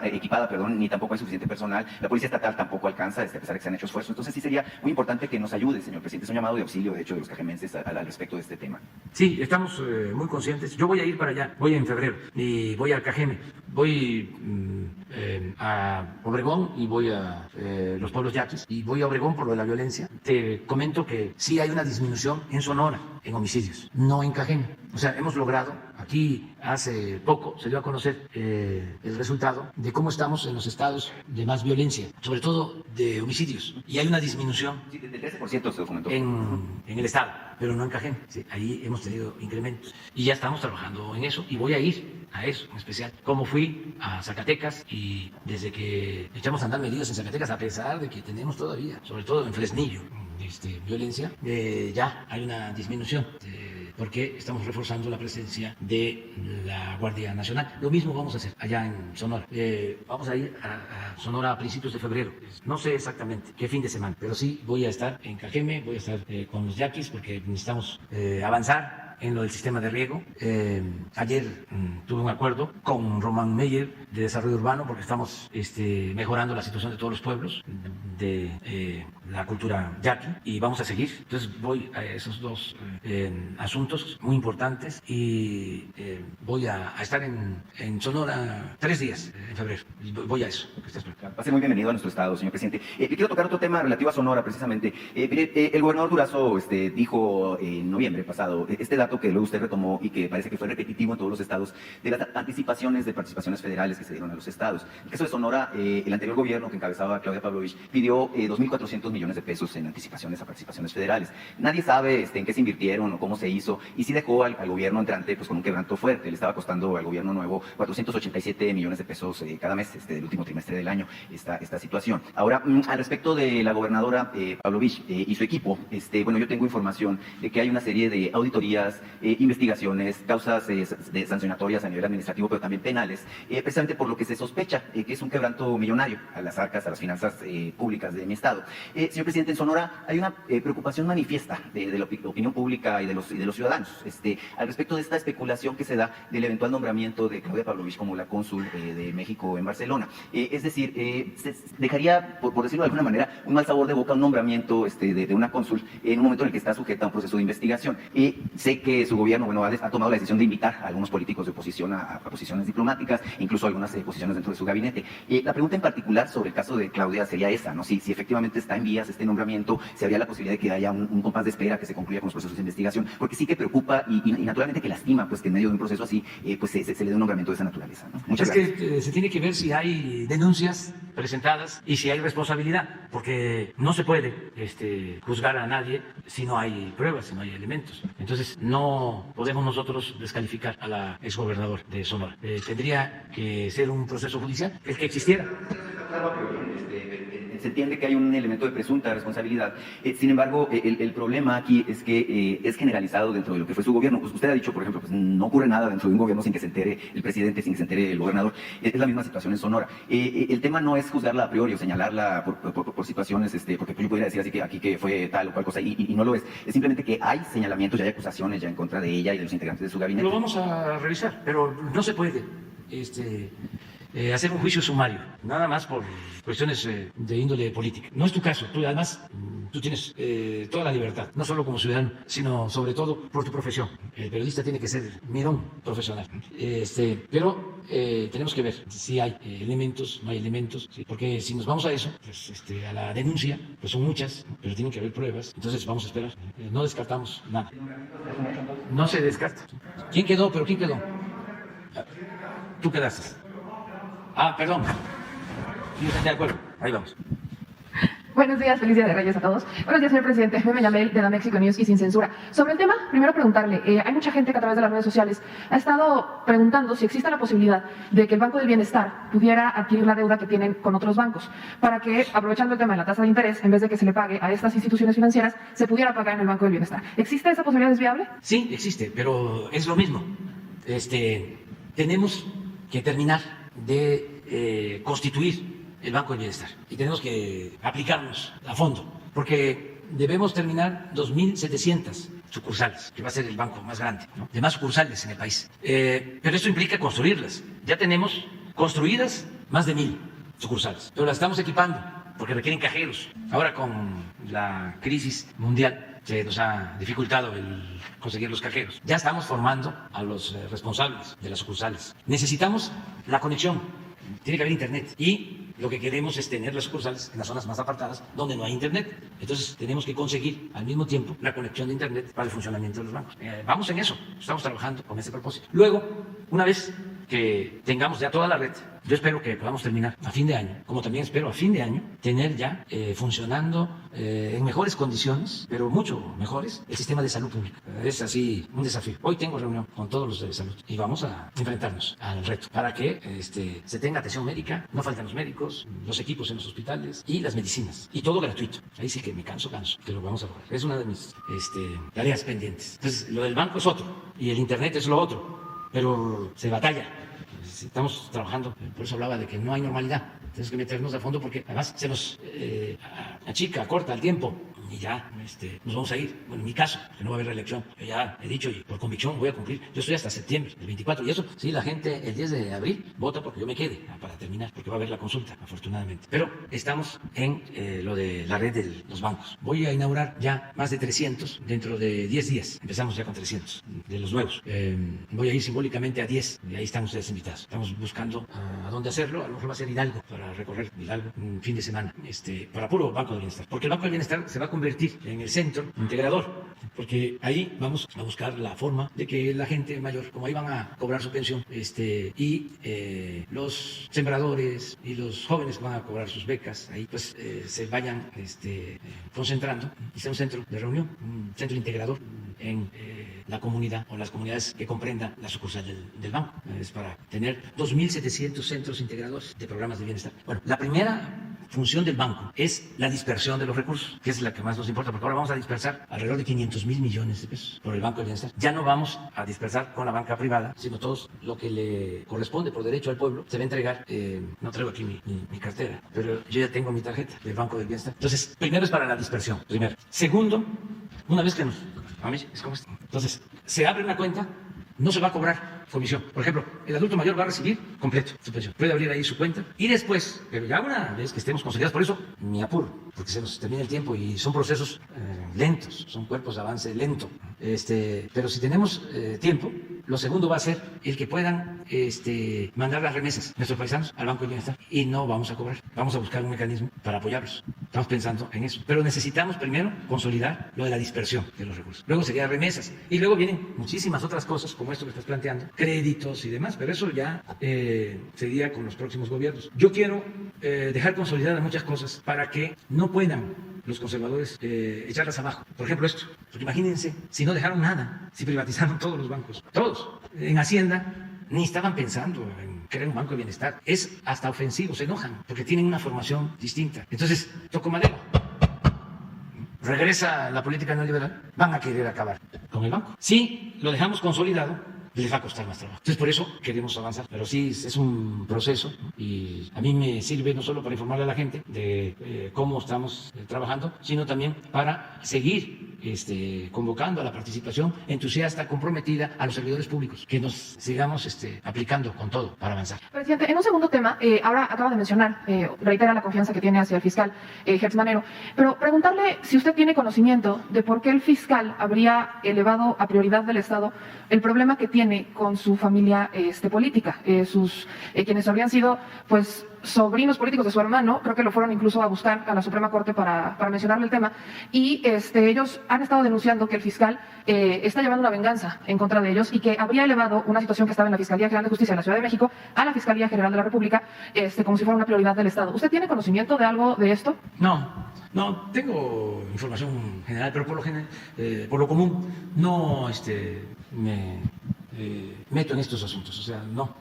equipada, ni tampoco hay suficiente personal. La policía estatal tampoco alcanza, a pesar de que se han hecho esfuerzos. Entonces sí sería muy importante que nos ayude, señor presidente. Es un llamado de auxilio, de hecho, de los cajemenses al respecto de este tema. Sí, estamos muy conscientes. Yo voy a ir para allá, voy en febrero y voy al Cajeme, voy a Obregón y voy a los pueblos yaquis y voy a Obregón por lo de la violencia. Te comento que sí hay una disminución en Sonora en homicidios, no en Cajeme. O sea, hemos logrado, aquí hace poco se dio a conocer el resultado de cómo estamos en los estados de más violencia, sobre todo de homicidios, y hay una disminución. Sí, del 13% se documentó. En el estado, pero no en Cajeme. Sí, ahí hemos tenido incrementos y ya estamos trabajando en eso y voy a ir a eso en especial. Como fui a Zacatecas y desde que echamos a andar medidas en Zacatecas, a pesar de que tenemos todavía, sobre todo en Fresnillo, violencia, ya hay una disminución. Porque estamos reforzando la presencia de la Guardia Nacional. Lo mismo vamos a hacer allá en Sonora. Vamos a ir a Sonora a principios de febrero. No sé exactamente qué fin de semana, pero sí voy a estar en Cajeme, voy a estar con los yaquis porque necesitamos avanzar en lo del sistema de riego. Ayer tuve un acuerdo con Román Meyer de Desarrollo Urbano porque estamos mejorando la situación de todos los pueblos de la cultura yaqui y vamos a seguir. Entonces voy a esos dos asuntos muy importantes y voy a estar en Sonora 3 días en febrero. Voy a eso. Va a ser muy bienvenido a nuestro estado, señor presidente. Quiero tocar otro tema relativo a Sonora, precisamente. El gobernador Durazo dijo en noviembre pasado este dato que luego usted retomó y que parece que fue repetitivo en todos los estados, de las anticipaciones de participaciones federales que se dieron a los estados. En el caso de Sonora, el anterior gobierno que encabezaba Claudia Pavlovich pidió 2,400 millones de pesos en anticipaciones a participaciones federales. Nadie sabe en qué se invirtieron o cómo se hizo, y sí dejó al gobierno entrante pues con un quebranto fuerte. Le estaba costando al gobierno nuevo 487 millones de pesos cada mes del último trimestre del año esta situación. Ahora, al respecto de la gobernadora Pavlovich y su equipo, bueno, yo tengo información de que hay una serie de auditorías, investigaciones, causas sancionatorias a nivel administrativo, pero también penales, precisamente por lo que se sospecha que es un quebranto millonario a las arcas, a las finanzas públicas de mi estado. Señor presidente, en Sonora hay una preocupación manifiesta de la opinión pública y de los ciudadanos al respecto de esta especulación que se da del eventual nombramiento de Claudia Pavlovich como la cónsul de México en Barcelona. Es decir, se dejaría, por decirlo de alguna manera, un mal sabor de boca un nombramiento de una cónsul en un momento en el que está sujeta a un proceso de investigación. Sé que su gobierno ha tomado la decisión de invitar a algunos políticos de oposición a posiciones diplomáticas, incluso algunas posiciones dentro de su gabinete. La pregunta en particular sobre el caso de Claudia sería esa, ¿no? si efectivamente está en vías este nombramiento, si habría la posibilidad de que haya un compás de espera, que se concluya con los procesos de investigación, porque sí que preocupa y naturalmente que lastima pues que en medio de un proceso así pues se le dé un nombramiento de esa naturaleza, ¿no? Muchas gracias. Que se tiene que ver si hay denuncias presentadas y si hay responsabilidad, porque no se puede juzgar a nadie si no hay pruebas, si no hay elementos. Entonces no podemos nosotros descalificar a la exgobernadora de Sonora. Tendría que ser un proceso judicial, el que existiera. Se entiende que hay un elemento de presunta responsabilidad. Sin embargo, el problema aquí es que es generalizado dentro de lo que fue su gobierno. Pues usted ha dicho, por ejemplo, pues no ocurre nada dentro de un gobierno sin que se entere el presidente, sin que se entere el gobernador. Es la misma situación en Sonora. El tema no es juzgarla a priori o señalarla por situaciones, porque yo pudiera decir así que aquí que fue tal o cual cosa, y no lo es. Es simplemente que hay señalamientos, ya hay acusaciones ya en contra de ella y de los integrantes de su gabinete. Lo vamos a revisar, pero no se puede hacer un juicio sumario, nada más por cuestiones de índole política. No es tu caso, tú además tú tienes toda la libertad, no solo como ciudadano, sino sobre todo por tu profesión. El periodista tiene que ser mirón profesional. Pero tenemos que ver si hay elementos, no hay elementos, ¿sí? Porque si nos vamos a eso, pues a la denuncia, pues son muchas, pero tienen que haber pruebas, entonces vamos a esperar. No descartamos nada. No se descarta. ¿Quién quedó? ¿Pero quién quedó? Tú quedaste. Ah, perdón. Yo estoy de acuerdo. Ahí vamos. Buenos días, feliz Día de Reyes a todos. Buenos días, señor presidente. Me llamo de la Mexico News y sin censura. Sobre el tema, primero preguntarle, hay mucha gente que a través de las redes sociales ha estado preguntando si existe la posibilidad de que el Banco del Bienestar pudiera adquirir la deuda que tienen con otros bancos, para que, aprovechando el tema de la tasa de interés, en vez de que se le pague a estas instituciones financieras, se pudiera pagar en el Banco del Bienestar. ¿Existe esa posibilidad? ¿Es viable? Sí, existe, pero es lo mismo. Tenemos que terminar de constituir el Banco del Bienestar y tenemos que aplicarnos a fondo, porque debemos terminar 2.700 sucursales, que va a ser el banco más grande, ¿no?, de más sucursales en el país. Pero esto implica construirlas. Ya tenemos construidas más de 1.000 sucursales, pero las estamos equipando porque requieren cajeros. Ahora con la crisis mundial se nos ha dificultado el conseguir los cajeros. Ya estamos formando a los responsables de las sucursales. Necesitamos la conexión, tiene que haber internet, y lo que queremos es tener las sucursales en las zonas más apartadas donde no hay internet. Entonces tenemos que conseguir al mismo tiempo la conexión de internet para el funcionamiento de los bancos. Vamos en eso, estamos trabajando con ese propósito. Luego, una vez que tengamos ya toda la red, yo espero que podamos terminar a fin de año, como también espero a fin de año tener ya funcionando en mejores condiciones, pero mucho mejores, el sistema de salud pública. Es así un desafío. Hoy tengo reunión con todos los de salud y vamos a enfrentarnos al reto para que se tenga atención médica, no falten los médicos, los equipos en los hospitales y las medicinas, y todo gratuito. Ahí sí que me canso, que lo vamos a lograr. Es una de mis tareas pendientes. Entonces, lo del banco es otro y el internet es lo otro, pero se batalla. Estamos trabajando, por eso hablaba de que no hay normalidad. Tenemos que meternos a fondo porque además se nos achica, corta el tiempo y ya nos vamos a ir. Bueno, en mi caso, que no va a haber reelección, yo ya he dicho y por convicción voy a cumplir. Yo estoy hasta septiembre, el 24, y eso sí, la gente el 10 de abril vota porque yo me quede para terminar, porque va a haber la consulta, afortunadamente. Pero estamos en lo de la red de los bancos. Voy a inaugurar ya más de 300 dentro de 10 días. Empezamos ya con 300 de los nuevos. Voy a ir simbólicamente a 10 y ahí están ustedes invitados. Estamos buscando a dónde hacerlo. A lo mejor va a ser Hidalgo, para recorrer Hidalgo un fin de semana, para puro Banco del Bienestar. Porque el Banco del Bienestar se va a convertir en el centro integrador, porque ahí vamos a buscar la forma de que la gente mayor, como ahí van a cobrar su pensión, y los sembradores y los jóvenes que van a cobrar sus becas, ahí pues se vayan concentrando y sea un centro de reunión, un centro integrador en la comunidad o las comunidades que comprendan la sucursal del banco. Es para tener 2.700 centros integradores de programas de bienestar. Bueno, la primera función del banco es la dispersión de los recursos, que es la que más nos importa, porque ahora vamos a dispersar alrededor de 500.000 millones de pesos por el Banco del Bienestar. Ya no vamos a dispersar con la banca privada, sino todo lo que le corresponde por derecho al pueblo se va a entregar. No traigo aquí mi cartera, pero yo ya tengo mi tarjeta del Banco del Bienestar. Entonces, primero es para la dispersión, primero. Segundo, una vez que a mí es como esto. Entonces, se abre una cuenta, no se va a cobrar comisión. Por ejemplo, el adulto mayor va a recibir completo su pensión. Puede abrir ahí su cuenta y después, pero ya una vez que estemos consolidados, por eso mi apuro, porque se nos termina el tiempo y son procesos lentos, son cuerpos de avance lento. Pero si tenemos tiempo, Lo segundo va a ser el que puedan mandar las remesas nuestros paisanos al Banco de Bienestar y no vamos a cobrar. Vamos a buscar un mecanismo para apoyarlos. Estamos pensando en eso. Pero necesitamos primero consolidar lo de la dispersión de los recursos. Luego sería remesas. Y luego vienen muchísimas otras cosas como esto que estás planteando, créditos y demás. Pero eso ya sería con los próximos gobiernos. Yo quiero dejar consolidadas muchas cosas para que no puedan los conservadores echarlas abajo. Por ejemplo, esto. Porque imagínense, si no dejaron nada, si privatizaron todos los bancos, todos. En Hacienda ni estaban pensando en crear un banco de bienestar. Es hasta ofensivo, se enojan, porque tienen una formación distinta. Entonces, toco madera. Regresa la política neoliberal, van a querer acabar con el banco. Si lo dejamos consolidado, les va a costar más trabajo. Entonces, por eso queremos avanzar. Pero sí, es un proceso y a mí me sirve no solo para informarle a la gente de cómo estamos trabajando, sino también para seguir convocando a la participación entusiasta, comprometida a los servidores públicos, que nos sigamos aplicando con todo para avanzar. Presidente, en un segundo tema, ahora acaba de mencionar, reitera la confianza que tiene hacia el fiscal Gertz Manero, pero preguntarle si usted tiene conocimiento de por qué el fiscal habría elevado a prioridad del Estado el problema que tiene con su familia política, quienes habrían sido, pues, sobrinos políticos de su hermano, creo que lo fueron incluso a buscar a la Suprema Corte para mencionarle el tema, y ellos han estado denunciando que el fiscal está llevando una venganza en contra de ellos y que habría elevado una situación que estaba en la Fiscalía General de Justicia de la Ciudad de México a la Fiscalía General de la República, como si fuera una prioridad del Estado. ¿Usted tiene conocimiento de algo de esto? No, tengo información general, pero por lo común no me meto en estos asuntos. O sea, no.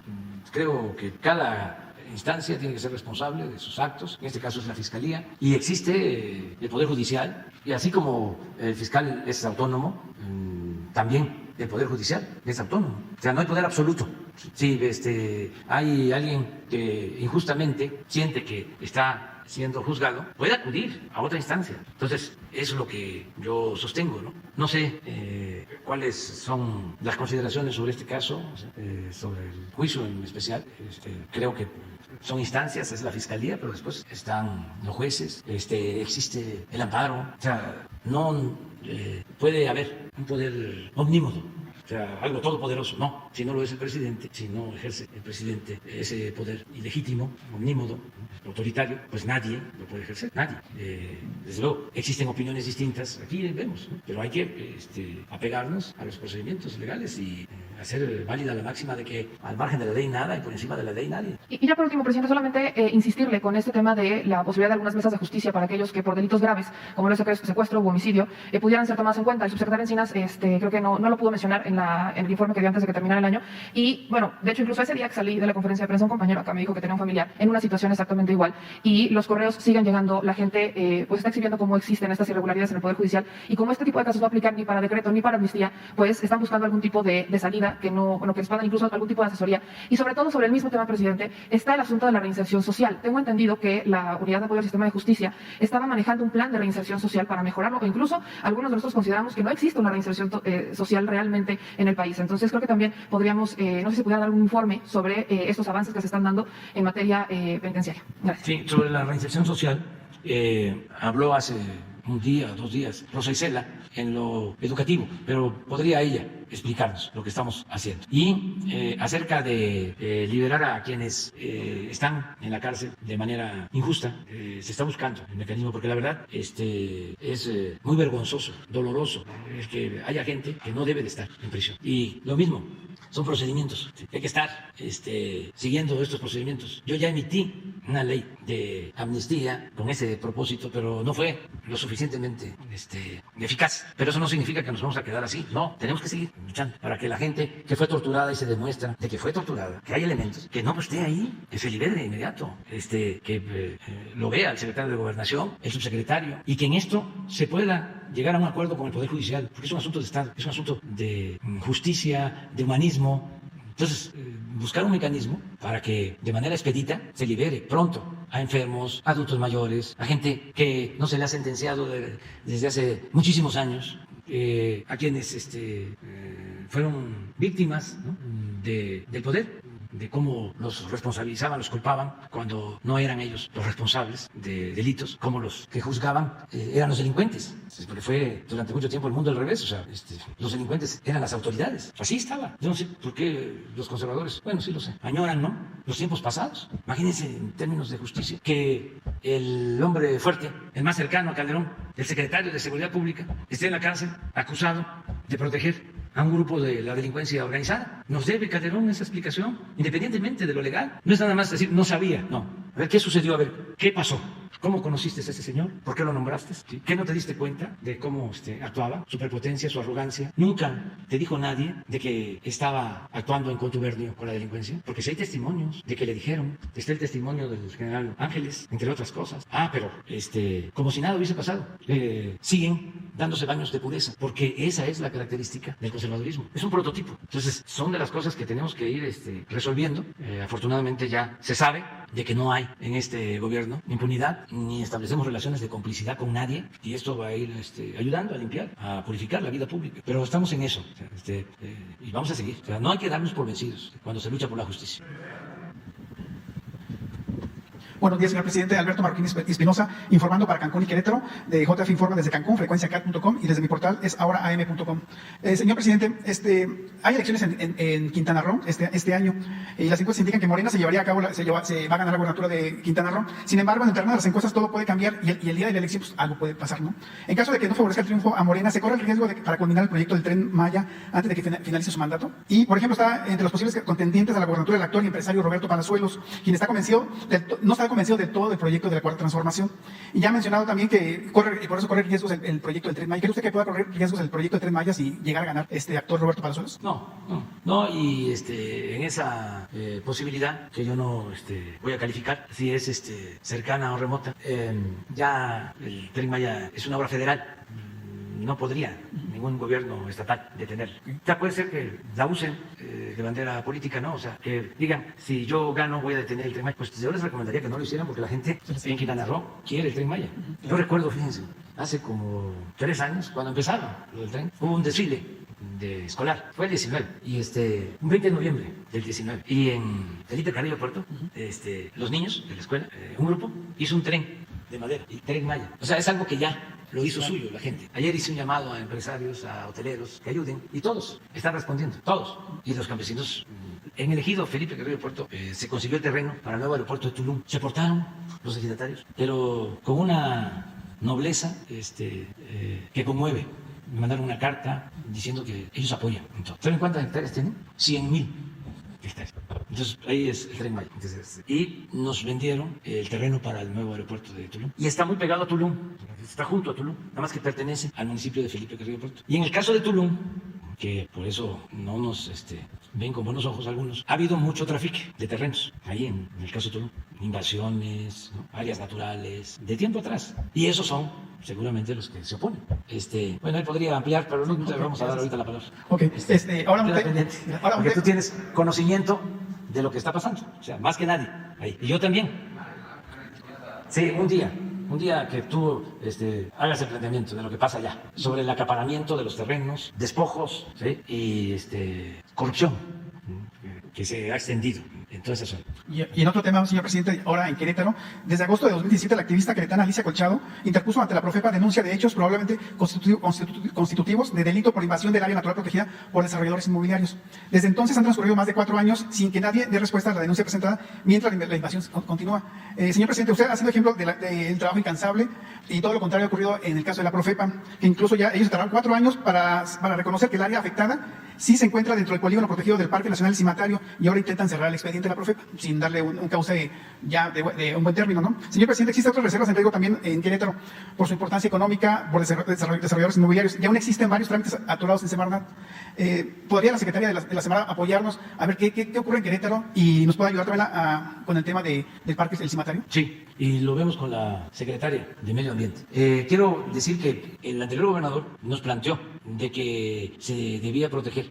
Creo que cada instancia tiene que ser responsable de sus actos, en este caso es la Fiscalía, y existe el Poder Judicial, y así como el fiscal es autónomo, también el Poder Judicial es autónomo. O sea, no hay poder absoluto. Si hay alguien que injustamente siente que está siendo juzgado, puede acudir a otra instancia. Entonces, eso es lo que yo sostengo, ¿no? No sé cuáles son las consideraciones sobre este caso, sobre el juicio en especial. Creo que son instancias, es la Fiscalía, pero después están los jueces, existe el amparo. O sea, no puede haber un poder omnímodo. O sea, algo todopoderoso. No, si no lo es el presidente, si no ejerce el presidente ese poder ilegítimo, omnímodo, autoritario, pues nadie lo puede ejercer, nadie. Desde luego, existen opiniones distintas, aquí vemos, ¿no? Pero hay que apegarnos a los procedimientos legales y hacer válida la máxima de que al margen de la ley nada y por encima de la ley nadie. Y ya por último, presidente, solamente insistirle con este tema de la posibilidad de algunas mesas de justicia para aquellos que por delitos graves, como el secuestro u homicidio, pudieran ser tomados en cuenta. El subsecretario Encinas creo que no lo pudo mencionar en el informe que dio antes de que terminara el año. Y bueno, de hecho, incluso ese día que salí de la conferencia de prensa, un compañero acá me dijo que tenía un familiar en una situación exactamente igual. Y los correos siguen llegando, la gente pues está exhibiendo cómo existen estas irregularidades en el Poder Judicial. Y como este tipo de casos no aplican ni para decreto ni para amnistía, pues están buscando algún tipo de salida que les puedan incluso algún tipo de asesoría. Y sobre todo sobre el mismo tema, presidente, está el asunto de la reinserción social. Tengo entendido que la Unidad de Apoyo al Sistema de Justicia estaba manejando un plan de reinserción social para mejorarlo, o incluso algunos de nosotros consideramos que no existe una reinserción social realmente en el país. Entonces creo que también podríamos, no sé si pudiera dar un informe sobre estos avances que se están dando en materia penitenciaria. Gracias. Sí, sobre la reinserción social, habló hace un día, 2 días, Rosa Isela, en lo educativo, pero podría ella explicarnos lo que estamos haciendo. Y acerca de liberar a quienes están en la cárcel de manera injusta, se está buscando el mecanismo, porque la verdad es muy vergonzoso, doloroso, el que haya gente que no debe de estar en prisión. Y lo mismo, son procedimientos, hay que estar siguiendo estos procedimientos. Yo ya emití una ley de amnistía con ese propósito, pero no fue lo suficientemente eficaz. Pero eso no significa que nos vamos a quedar así. No, tenemos que seguir luchando para que la gente que fue torturada y se demuestra de que fue torturada, que hay elementos, que no esté ahí, que se libere de inmediato, que lo vea el secretario de Gobernación, el subsecretario, y que en esto se pueda llegar a un acuerdo con el Poder Judicial, porque es un asunto de Estado, es un asunto de justicia, de humanismo. Entonces, buscar un mecanismo para que de manera expedita se libere pronto a enfermos, a adultos mayores, a gente que no se le ha sentenciado desde hace muchísimos años, a quienes fueron víctimas, ¿no?, del poder, de cómo los responsabilizaban, los culpaban cuando no eran ellos los responsables de delitos, como los que juzgaban eran los delincuentes, porque fue durante mucho tiempo el mundo al revés, o sea, los delincuentes eran las autoridades, así estaba. Yo no sé por qué los conservadores, bueno, sí lo sé, añoran, ¿no?, los tiempos pasados. Imagínense en términos de justicia que el hombre fuerte, el más cercano a Calderón, el secretario de Seguridad Pública, esté en la cárcel acusado de proteger a un grupo de la delincuencia organizada. Nos debe Calderón esa explicación, independientemente de lo legal. No es nada más decir, no sabía, no. A ver, ¿qué sucedió? A ver, ¿qué pasó? ¿Cómo conociste a ese señor? ¿Por qué lo nombraste? ¿Sí? ¿Qué no te diste cuenta de cómo actuaba? Su prepotencia, su arrogancia. Nunca te dijo nadie de que estaba actuando en contubernio con la delincuencia. Porque si hay testimonios de que le dijeron, está el testimonio del general Ángeles, entre otras cosas. Pero como si nada hubiese pasado. Siguen dándose baños de pureza, porque esa es la característica del conservadurismo. Es un prototipo. Entonces, son de las cosas que tenemos que ir resolviendo. Afortunadamente ya se sabe de que no hay en este gobierno impunidad, ni establecemos relaciones de complicidad con nadie, y esto va a ir ayudando a limpiar, a purificar la vida pública. Pero estamos en eso, y vamos a seguir. O sea, no hay que darnos por vencidos cuando se lucha por la justicia. Buenos días, señor presidente. Alberto Marroquín Espinosa, informando para Cancún y Querétaro, de JF Informa desde Cancún, frecuenciacat.com, y desde mi portal es ahoraam.com. Señor presidente, hay elecciones en Quintana Roo este año, y las encuestas indican que Morena se llevaría a cabo, se va a ganar la gubernatura de Quintana Roo. Sin embargo, en el terreno de las encuestas todo puede cambiar, y el día de la elección pues, algo puede pasar, ¿no? En caso de que no favorezca el triunfo a Morena, se corre el riesgo para culminar el proyecto del Tren Maya antes de que finalice su mandato. Y, por ejemplo, está entre los posibles contendientes a la gubernatura el actor y empresario Roberto Palazuelos, quien no está convencido del todo del proyecto de la Cuarta Transformación. Y ya ha mencionado también que por eso corre riesgos el proyecto del Tren Maya. ¿Cree usted que pueda correr riesgos el proyecto del Tren Maya si llegara a ganar este actor Roberto Palazuelos? No, y en esa posibilidad que yo no voy a calificar si es cercana o remota, ya el Tren Maya es una obra federal. No podría ningún gobierno estatal detenerlo. Ya puede ser que la usen de bandera política, ¿no? O sea, que digan, si yo gano voy a detener el Tren Maya. Pues yo les recomendaría que no lo hicieran porque la gente en Quintana Roo quiere el Tren Maya. Yo recuerdo, fíjense, hace como 3 años, cuando empezaron lo del tren, hubo un desfile escolar, fue el 19, y un 20 de noviembre del 19, y en Felipe Carrillo Puerto, los niños de la escuela, un grupo, hizo un tren de madera, el Tren Maya. O sea, es algo que ya lo hizo suyo la gente. Ayer hice un llamado a empresarios, a hoteleros, que ayuden, y todos están respondiendo, todos. Y los campesinos, en el ejido Felipe Carrillo Puerto, se consiguió el terreno para el nuevo aeropuerto de Tulum. Se portaron los ejidatarios, pero con una nobleza que conmueve. Me mandaron una carta diciendo que ellos apoyan. ¿Saben cuántas hectáreas tienen? 100,000 hectáreas. Entonces, ahí es el Tren Maya. Y nos vendieron el terreno para el nuevo aeropuerto de Tulum. Y está muy pegado a Tulum, está junto a Tulum, nada más que pertenece al municipio de Felipe Carrillo Puerto. Y en el caso de Tulum, que por eso no nos ven con buenos ojos algunos, ha habido mucho tráfico de terrenos, ahí en el caso de Tulum, invasiones, ¿no?, áreas naturales, de tiempo atrás. Y esos son seguramente los que se oponen. Bueno, él podría ampliar, pero no te vamos a dar ahorita la palabra. Ok, ahora porque tú tienes conocimiento de lo que está pasando, o sea, más que nadie. Ahí. Y yo también. Sí, un día que tú hagas el planteamiento de lo que pasa allá, sobre el acaparamiento de los terrenos, despojos, ¿sí?, y corrupción que se ha extendido en toda esa zona. Y en otro tema, señor presidente, ahora en Querétaro, desde agosto de 2017 la activista queretana Alicia Colchado interpuso ante la Profepa denuncia de hechos probablemente constitutivos de delito por invasión del área natural protegida por desarrolladores inmobiliarios. Desde entonces han transcurrido más de 4 años sin que nadie dé respuesta a la denuncia presentada mientras la invasión continúa. Señor presidente, usted ha sido ejemplo del trabajo incansable y todo lo contrario ha ocurrido en el caso de la Profepa, que incluso ya ellos tardaron 4 años para reconocer que el área afectada sí se encuentra dentro del polígono protegido del Parque Nacional Cimatario, y ahora intentan cerrar el expediente de la Profepa sin darle un cauce ya de un buen término, ¿no? Señor presidente, existen otras reservas en riesgo también en Querétaro por su importancia económica, por desarrolladores inmobiliarios. Ya aún existen varios trámites atorados en Semarnat. ¿Podría la Secretaría de la Semarnat apoyarnos a ver qué ocurre en Querétaro y nos puede ayudar también con el tema del Parque del Cimatario? Sí, y lo vemos con la Secretaria de Medio Ambiente. Quiero decir que el anterior gobernador nos planteó de que se debía proteger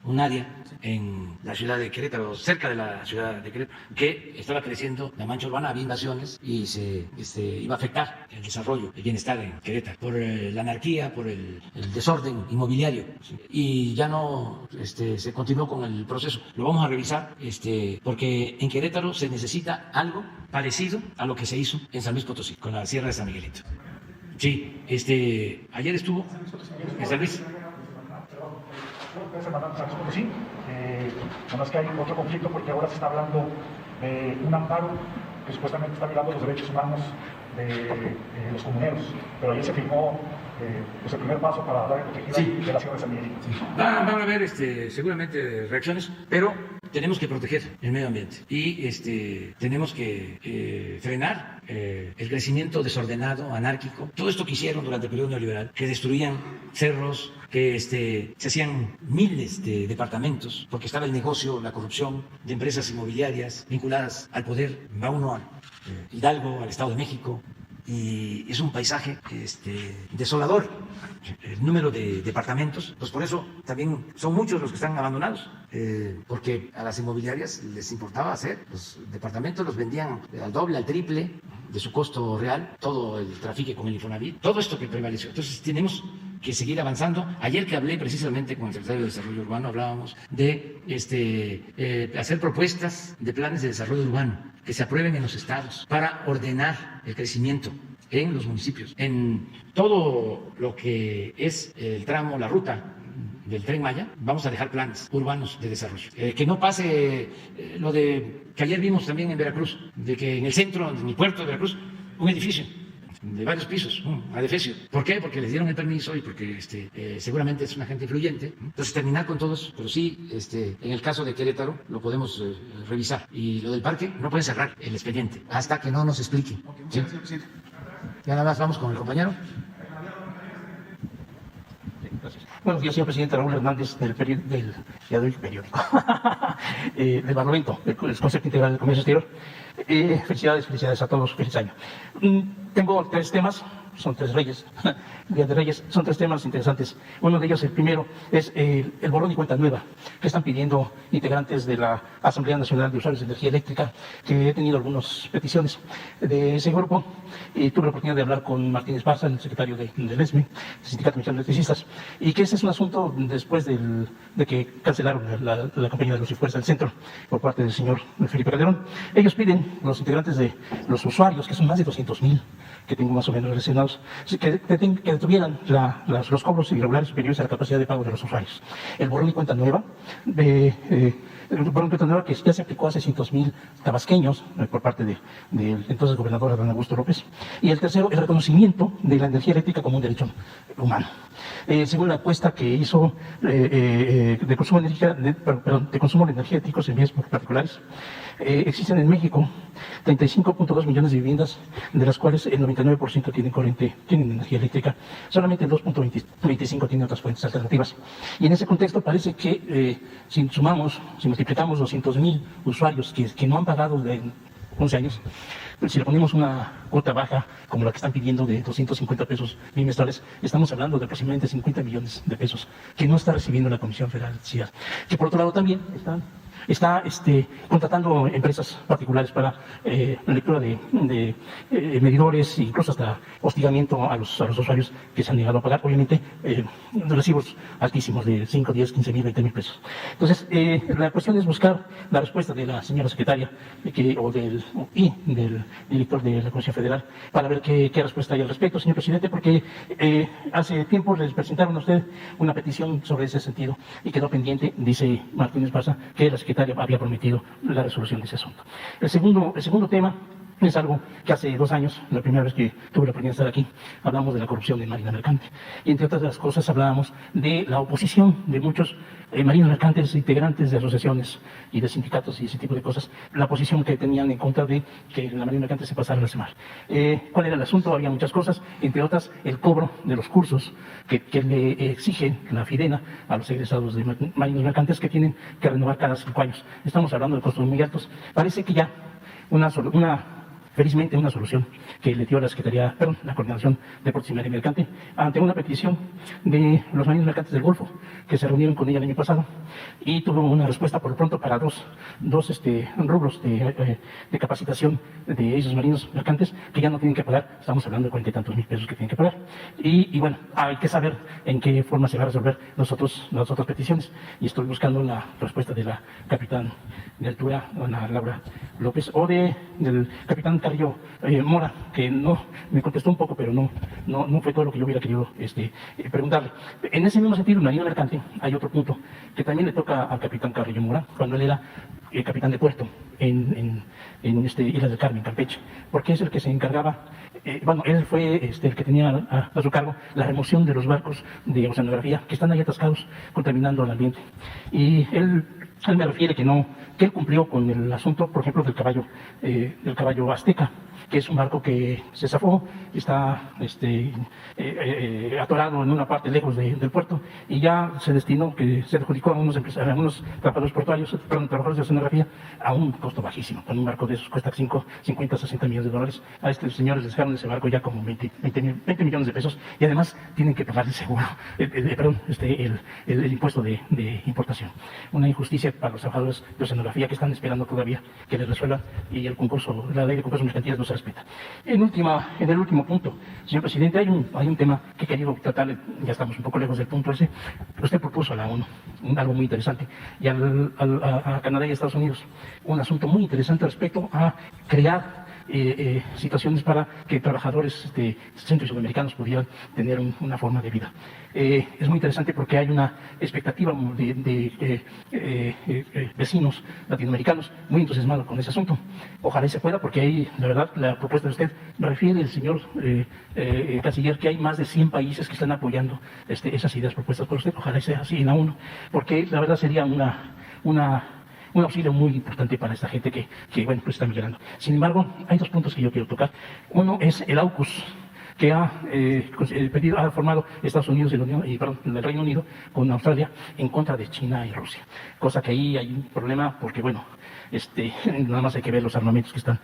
un área en la ciudad de Querétaro, cerca de la ciudad de Querétaro, que estaba creciendo la mancha urbana, había invasiones y se iba a afectar el desarrollo, el bienestar en Querétaro, por la anarquía, por el desorden inmobiliario. Y ya no se continuó con el proceso. Lo vamos a revisar porque en Querétaro se necesita algo parecido a lo que se hizo en San Luis Potosí, con la Sierra de San Miguelito. Sí, ayer estuvo en San Luis. Sí, nada más que hay otro conflicto porque ahora se está hablando de un amparo que supuestamente está violando los derechos humanos de los comuneros, pero ayer se firmó pues el primer paso para dar protegida de la Sierra de San Miguel. Sí. Van a haber seguramente reacciones, pero tenemos que proteger el medio ambiente y tenemos que frenar el crecimiento desordenado, anárquico, todo esto que hicieron durante el periodo neoliberal, que destruían cerros, que se hacían miles de departamentos, porque estaba el negocio, la corrupción de empresas inmobiliarias vinculadas al poder. Va uno a Hidalgo, al Estado de México, y es un paisaje desolador. El número de departamentos, pues por eso también son muchos los que están abandonados, porque a las inmobiliarias les importaba hacer los departamentos, los vendían al doble, al triple de su costo real, todo el tráfico con el Infonavit, todo esto que prevaleció. Entonces tenemos que seguir avanzando. Ayer que hablé precisamente con el secretario de Desarrollo Urbano, hablábamos de hacer propuestas de planes de desarrollo urbano que se aprueben en los estados para ordenar el crecimiento en los municipios, en todo lo que es el tramo, la ruta del Tren Maya. Vamos a dejar planes urbanos de desarrollo. Que no pase lo de que ayer vimos también en Veracruz, de que en el centro, en el puerto de Veracruz, un edificio de varios pisos, adefesio. ¿Por qué? Porque les dieron el permiso y porque seguramente es una gente influyente. Entonces, terminar con todos, pero sí, en el caso de Querétaro, lo podemos revisar. Y lo del parque, no pueden cerrar el expediente hasta que no nos expliquen. ¿Sí? Ya nada más vamos con el compañero. Buenos días, señor presidente. Raúl Hernández, del periódico, del Parlamento, del Consejo Integral del Comercio Exterior. Felicidades a todos, feliz año. Tengo tres temas, son tres reyes, Día de Reyes, son tres temas interesantes. Uno de ellos, el primero, es el borrón y cuenta nueva que están pidiendo integrantes de la Asamblea Nacional de Usuarios de Energía Eléctrica, que he tenido algunas peticiones de ese grupo y tuve la oportunidad de hablar con Martínez Barza, el secretario del ESME, del Sindicato Mexicano de Electricistas, y que ese es un asunto después de que cancelaron la campaña de Luz y Fuerza del Centro por parte del señor Felipe Calderón. Ellos piden, los integrantes de los usuarios, que son más de 200,000, que tengo más o menos relacionados, que detuvieran los cobros irregulares superiores a la capacidad de pago de los usuarios. El borrón y cuenta nueva, el borrón y cuenta nueva que ya se aplicó a 600,000 tabasqueños por parte del entonces gobernador Adán Augusto López. Y el tercero, el reconocimiento de la energía eléctrica como un derecho humano. Según la encuesta que hizo de consumo de energía eléctricos en vías particulares, existen en México 35.2 millones de viviendas, de las cuales el 99% tienen energía eléctrica, solamente el 2.25 tienen otras fuentes alternativas. Y en ese contexto parece que si multiplicamos 200,000 usuarios que no han pagado de 11 años, si le ponemos una cuota baja, como la que están pidiendo de 250 pesos bimestrales, estamos hablando de aproximadamente 50 millones de pesos que no está recibiendo la Comisión Federal de Electricidad, que por otro lado también está contratando empresas particulares para lectura de medidores e incluso hasta hostigamiento a los usuarios que se han negado a pagar, obviamente recibos altísimos de 5, 10, 15 mil, 20 mil pesos. Entonces, la cuestión es buscar la respuesta de la señora secretaria y del director de la Comisión Federal para ver qué respuesta hay al respecto, señor presidente, porque hace tiempo les presentaron a usted una petición sobre ese sentido y quedó pendiente, dice Martínez Barza, que la secretaria había prometido la resolución de ese asunto. El segundo tema es algo que hace 2 años, la primera vez que tuve la oportunidad de estar aquí, hablamos de la corrupción de Marina Mercante. Y entre otras de las cosas hablábamos de la oposición de muchos marinos mercantes, integrantes de asociaciones y de sindicatos y ese tipo de cosas, la posición que tenían en contra de que la Marina Mercante se pasara a la CEMAR. ¿Cuál era el asunto? Había muchas cosas, entre otras el cobro de los cursos que le exige la FIDENA a los egresados de marinos mercantes, que tienen que renovar cada 5 años. Estamos hablando de costos muy altos. Parece que ya una felizmente una solución que le dio la Secretaría, perdón, la Coordinación de Puertos y Marina Mercante ante una petición de los marinos mercantes del Golfo que se reunieron con ella el año pasado y tuvo una respuesta por lo pronto para dos rubros de capacitación de esos marinos mercantes que ya no tienen que pagar. Estamos hablando de 40 y tantos mil pesos que tienen que pagar. Y bueno, hay que saber en qué forma se va a resolver las otras peticiones. Y estoy buscando la respuesta de la capitán de altura, Ana Laura López, o del capitán Carrillo Mora, que no me contestó un poco, pero no fue todo lo que yo hubiera querido preguntarle. En ese mismo sentido, el marino mercante, hay otro punto que también le toca al capitán Carrillo Mora, cuando él era capitán de puerto en Islas del Carmen, Campeche, porque es el que se encargaba, él fue el que tenía a su cargo la remoción de los barcos de oceanografía que están ahí atascados, contaminando el ambiente. Y él me refiere que él cumplió con el asunto, por ejemplo, del caballo Azteca, que es un barco que se zafó, está atorado en una parte lejos del puerto y ya se destinó, que se adjudicó a unos trabajadores portuarios, trabajadores de oceanografía, a un costo bajísimo. Con un barco de esos cuesta 50, 60 millones de dólares. A estos señores les dejaron ese barco ya como 20 millones de pesos y además tienen que pagar el seguro, el impuesto de importación. Una injusticia para los trabajadores de oceanografía que están esperando todavía que les resuelvan y la ley de concursos mercantiles no se respeta. En el último punto, señor presidente, hay un tema que he querido tratar, ya estamos un poco lejos del punto ese. Usted propuso a la ONU algo muy interesante y a Canadá y a Estados Unidos un asunto muy interesante respecto a crear situaciones para que trabajadores centro y sudamericanos pudieran tener una forma de vida. Es muy interesante porque hay una expectativa de vecinos latinoamericanos muy entusiasmados con ese asunto. Ojalá y se pueda, porque ahí, la verdad, la propuesta de usted refiere el señor canciller que hay más de 100 países que están apoyando esas ideas propuestas por usted. Ojalá y sea así en la ONU, porque la verdad sería un auxilio muy importante para esta gente que pues está migrando. Sin embargo, hay dos puntos que yo quiero tocar. Uno es el AUKUS que ha formado Estados Unidos el Reino Unido con Australia en contra de China y Rusia. Cosa que ahí hay un problema porque, nada más hay que ver los armamentos que están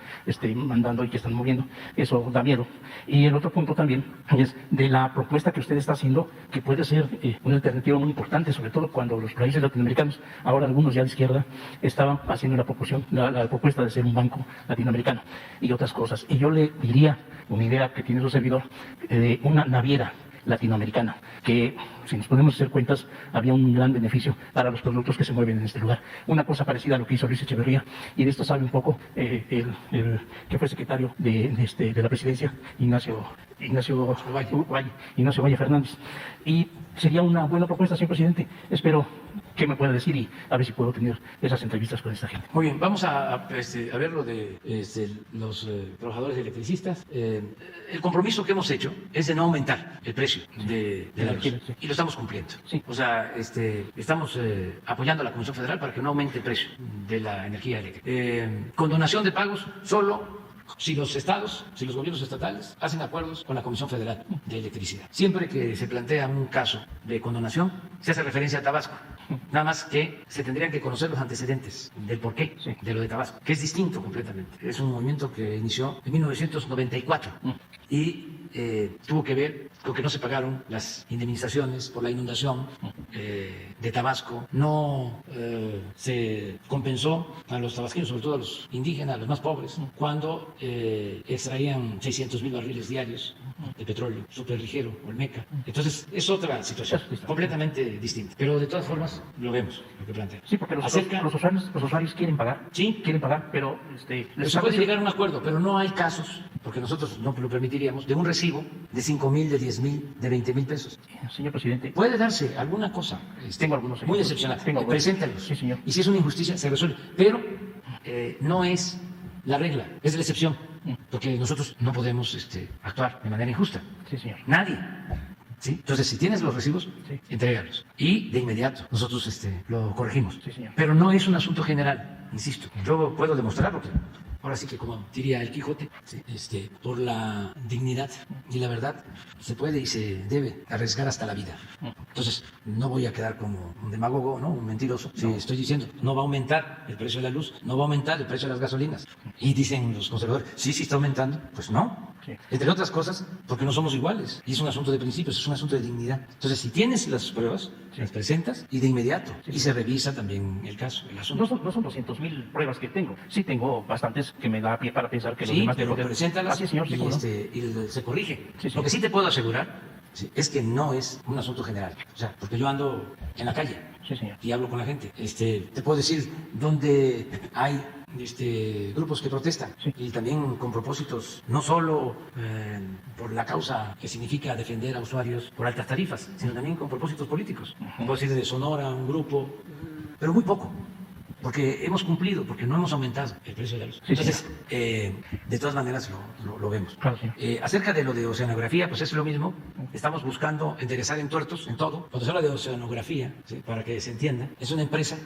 mandando y que están moviendo. Eso da miedo. Y el otro punto también es de la propuesta que usted está haciendo, que puede ser una alternativa muy importante, sobre todo cuando los países latinoamericanos, ahora algunos ya de izquierda, estaban haciendo la propuesta de ser un banco latinoamericano y otras cosas. Y yo le diría una idea que tiene su servidor de una naviera latinoamericana, que si nos podemos hacer cuentas, había un gran beneficio para los productos que se mueven en este lugar. Una cosa parecida a lo que hizo Luis Echeverría, y de esto sabe un poco el que fue secretario de la presidencia, Ignacio Valle Fernández. Y sería una buena propuesta, señor presidente. Espero que me pueda decir y a ver si puedo tener esas entrevistas con esta gente. Muy bien, vamos a ver lo de los trabajadores electricistas. El compromiso que hemos hecho es de no aumentar el precio de la luz, y lo estamos cumpliendo. Sí. O sea, estamos apoyando a la Comisión Federal para que no aumente el precio de la energía eléctrica. Condonación de pagos solo si los estados, si los gobiernos estatales hacen acuerdos con la Comisión Federal de Electricidad. Siempre que se plantea un caso de condonación, se hace referencia a Tabasco. Nada más que se tendrían que conocer los antecedentes del porqué de lo de Tabasco, que es distinto completamente. Es un movimiento que inició en 1994 y tuvo que ver con que no se pagaron las indemnizaciones por la inundación de Tabasco. No se compensó a los tabasqueños, sobre todo a los indígenas, a los más pobres, cuando extraían 600,000 barriles diarios de petróleo superligero, Olmeca. Entonces es otra situación completamente distinta, pero de todas formas lo vemos, lo que plantea. Sí, porque los usuarios quieren pagar. Sí, quieren pagar, pero se puede llegar a un acuerdo, pero no hay casos, porque nosotros no lo permitiríamos, de un recibo de 5,000, de 10,000, de 20,000 pesos. Señor presidente, Puede darse alguna cosa tengo algunos muy ejemplos. excepcional. Preséntalos. Sí, señor. Y si es una injusticia, se resuelve. Pero no es la regla, es la excepción, porque nosotros no podemos actuar de manera injusta. Sí, señor. Nadie. ¿Sí? Entonces, si tienes los recibos, entrégalos. Y de inmediato nosotros lo corregimos. Sí, señor. Pero no es un asunto general, insisto. Yo puedo demostrarlo. Ahora sí que, como diría el Quijote, por la dignidad y la verdad se puede y se debe arriesgar hasta la vida. Entonces, no voy a quedar como un demagogo, ¿no? Un mentiroso. Si estoy diciendo, no va a aumentar el precio de la luz, no va a aumentar el precio de las gasolinas. Y dicen los conservadores, sí, sí está aumentando. Pues no. Sí. Entre otras cosas, porque no somos iguales. Y es un asunto de principios, es un asunto de dignidad. Entonces, si tienes las pruebas, las presentas y de inmediato. Sí. Y se revisa también el caso, el asunto. No son 200,000 pruebas que tengo. Sí tengo bastantes que me da pie para pensar que los Sí, demás... pero preséntalas Así, señor, sí, y, cómo no. y se corrige. Sí, sí. Lo que sí te puedo asegurar es que no es un asunto general. O sea, porque yo ando en la calle Sí, señor. y hablo con la gente. Te puedo decir dónde hay grupos que protestan Sí. y también con propósitos no solo por la causa que significa defender a usuarios por altas tarifas, sino también con propósitos políticos. Puedo decir de Sonora, un grupo, pero muy poco. Porque hemos cumplido, porque no hemos aumentado el precio de la luz. Sí, Entonces, de todas maneras lo vemos. Claro, sí. Acerca de lo de oceanografía, pues es lo mismo. Estamos buscando enderezar entuertos en todo. Cuando se habla de oceanografía, ¿sí? Para que se entienda, es una empresa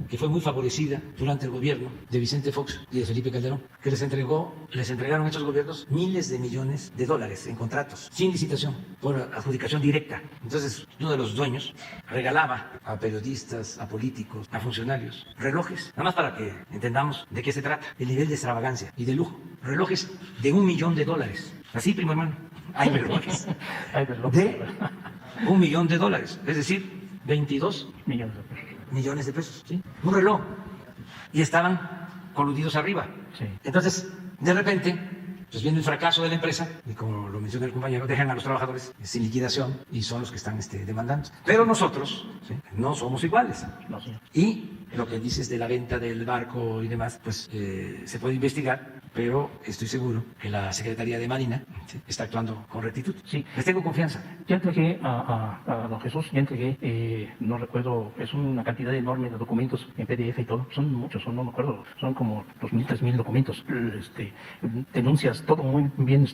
que fue muy favorecida durante el gobierno de Vicente Fox y de Felipe Calderón, que les entregaron a estos gobiernos miles de millones de dólares en contratos, sin licitación, por adjudicación directa. Entonces, uno de los dueños regalaba a periodistas, a políticos, a funcionarios, relojes, nada más para que entendamos de qué se trata, el nivel de extravagancia y de lujo. Relojes de $1 millón. Así, primo hermano, hay relojes Ay, pero de $1 millón, es decir, 22 millones de pesos. millones de pesos, ¿sí? Un reloj. Y estaban coludidos arriba. Sí. Entonces, de repente, pues viene el fracaso de la empresa y como lo menciona el compañero, dejan a los trabajadores sin liquidación y son los que están demandando. Pero nosotros, ¿sí? No somos iguales. No, señor. Y lo que dices de la venta del barco y demás, pues se puede investigar, pero estoy seguro que la Secretaría de Marina, ¿sí? Está actuando con rectitud. Sí. Les tengo confianza. Ya entregué a don Jesús, no recuerdo, es una cantidad enorme de documentos en PDF y todo, son muchos, no me acuerdo, son como 2,000, 3,000 documentos, denuncias, todo muy bien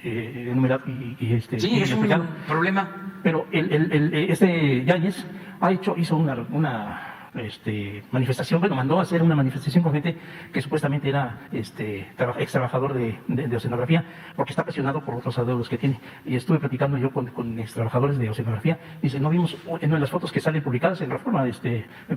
enumerado y Sí, es un explicado. problema. Pero Yáñez hizo una manifestación, mandó a hacer una manifestación con gente que supuestamente era ex trabajador de oceanografía, porque está presionado por otros adeudos que tiene. Y estuve platicando yo con ex trabajadores de oceanografía, dice, no vimos, en las fotos que salen publicadas en Reforma,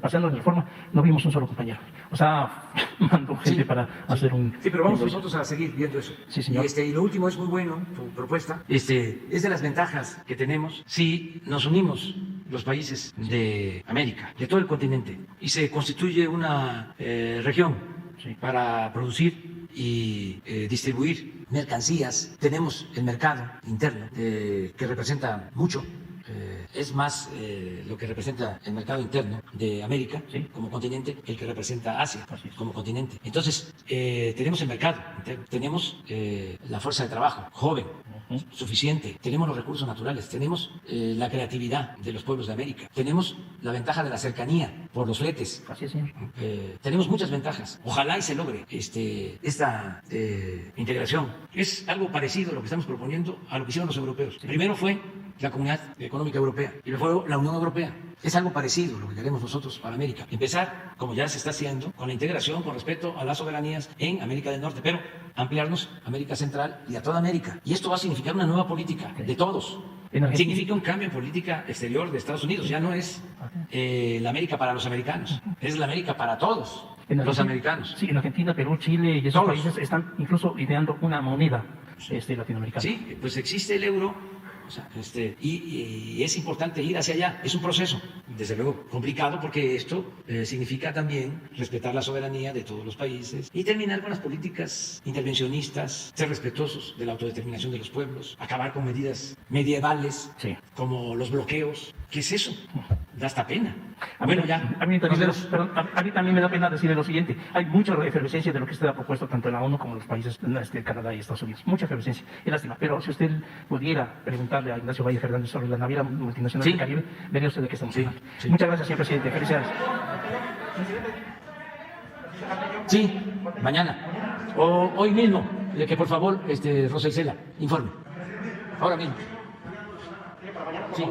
pasando en Reforma, no vimos un solo compañero. O sea, mandó gente para hacer un... Sí, pero vamos nosotros a seguir viendo eso. Sí, señor. Y lo último es muy bueno, tu propuesta. Es de las ventajas que tenemos si nos unimos los países de América, de todo el continente, y se constituye una región para producir y distribuir mercancías. Tenemos el mercado interno que representa mucho. Es más lo que representa el mercado interno de América como continente que el que representa Asia como continente. Entonces, tenemos el mercado interno, tenemos la fuerza de trabajo joven, suficiente, tenemos los recursos naturales, tenemos la creatividad de los pueblos de América, tenemos la ventaja de la cercanía por los fletes. Así es, señor. Tenemos muchas ventajas. Ojalá y se logre esta integración. Es algo parecido a lo que estamos proponiendo a lo que hicieron los europeos. Primero fue la Comunidad Económica Europea y luego la Unión Europea. Es algo parecido a lo que queremos nosotros para América. Empezar, como ya se está haciendo, con la integración con respecto a las soberanías en América del Norte, pero ampliarnos a América Central y a toda América. Y esto va a significar una nueva política de todos. Significa un cambio en política exterior de Estados Unidos. Ya no es la América para los americanos, es la América para todos los americanos. Sí, en Argentina, Perú, Chile y esos países están incluso ideando una moneda latinoamericana. Sí, pues existe el euro. O sea, y es importante ir hacia allá. Es un proceso, desde luego, complicado porque esto significa también respetar la soberanía de todos los países y terminar con las políticas intervencionistas, ser respetuosos de la autodeterminación de los pueblos, acabar con medidas medievales como los bloqueos. ¿Qué es eso? Da hasta pena. A mí también me da pena decirle lo siguiente. Hay mucha efervescencia de lo que usted ha propuesto tanto en la ONU como en los países Canadá y Estados Unidos. Mucha efervescencia. Es lástima. Pero si usted pudiera preguntarle a Ignacio Valle Fernández sobre la naviera multinacional del Caribe, vería usted de qué estamos hablando. Muchas gracias, señor presidente. Felicidades. Sí, mañana. O hoy mismo. Que por favor, Rosa Isela, informe. Ahora mismo. Sí.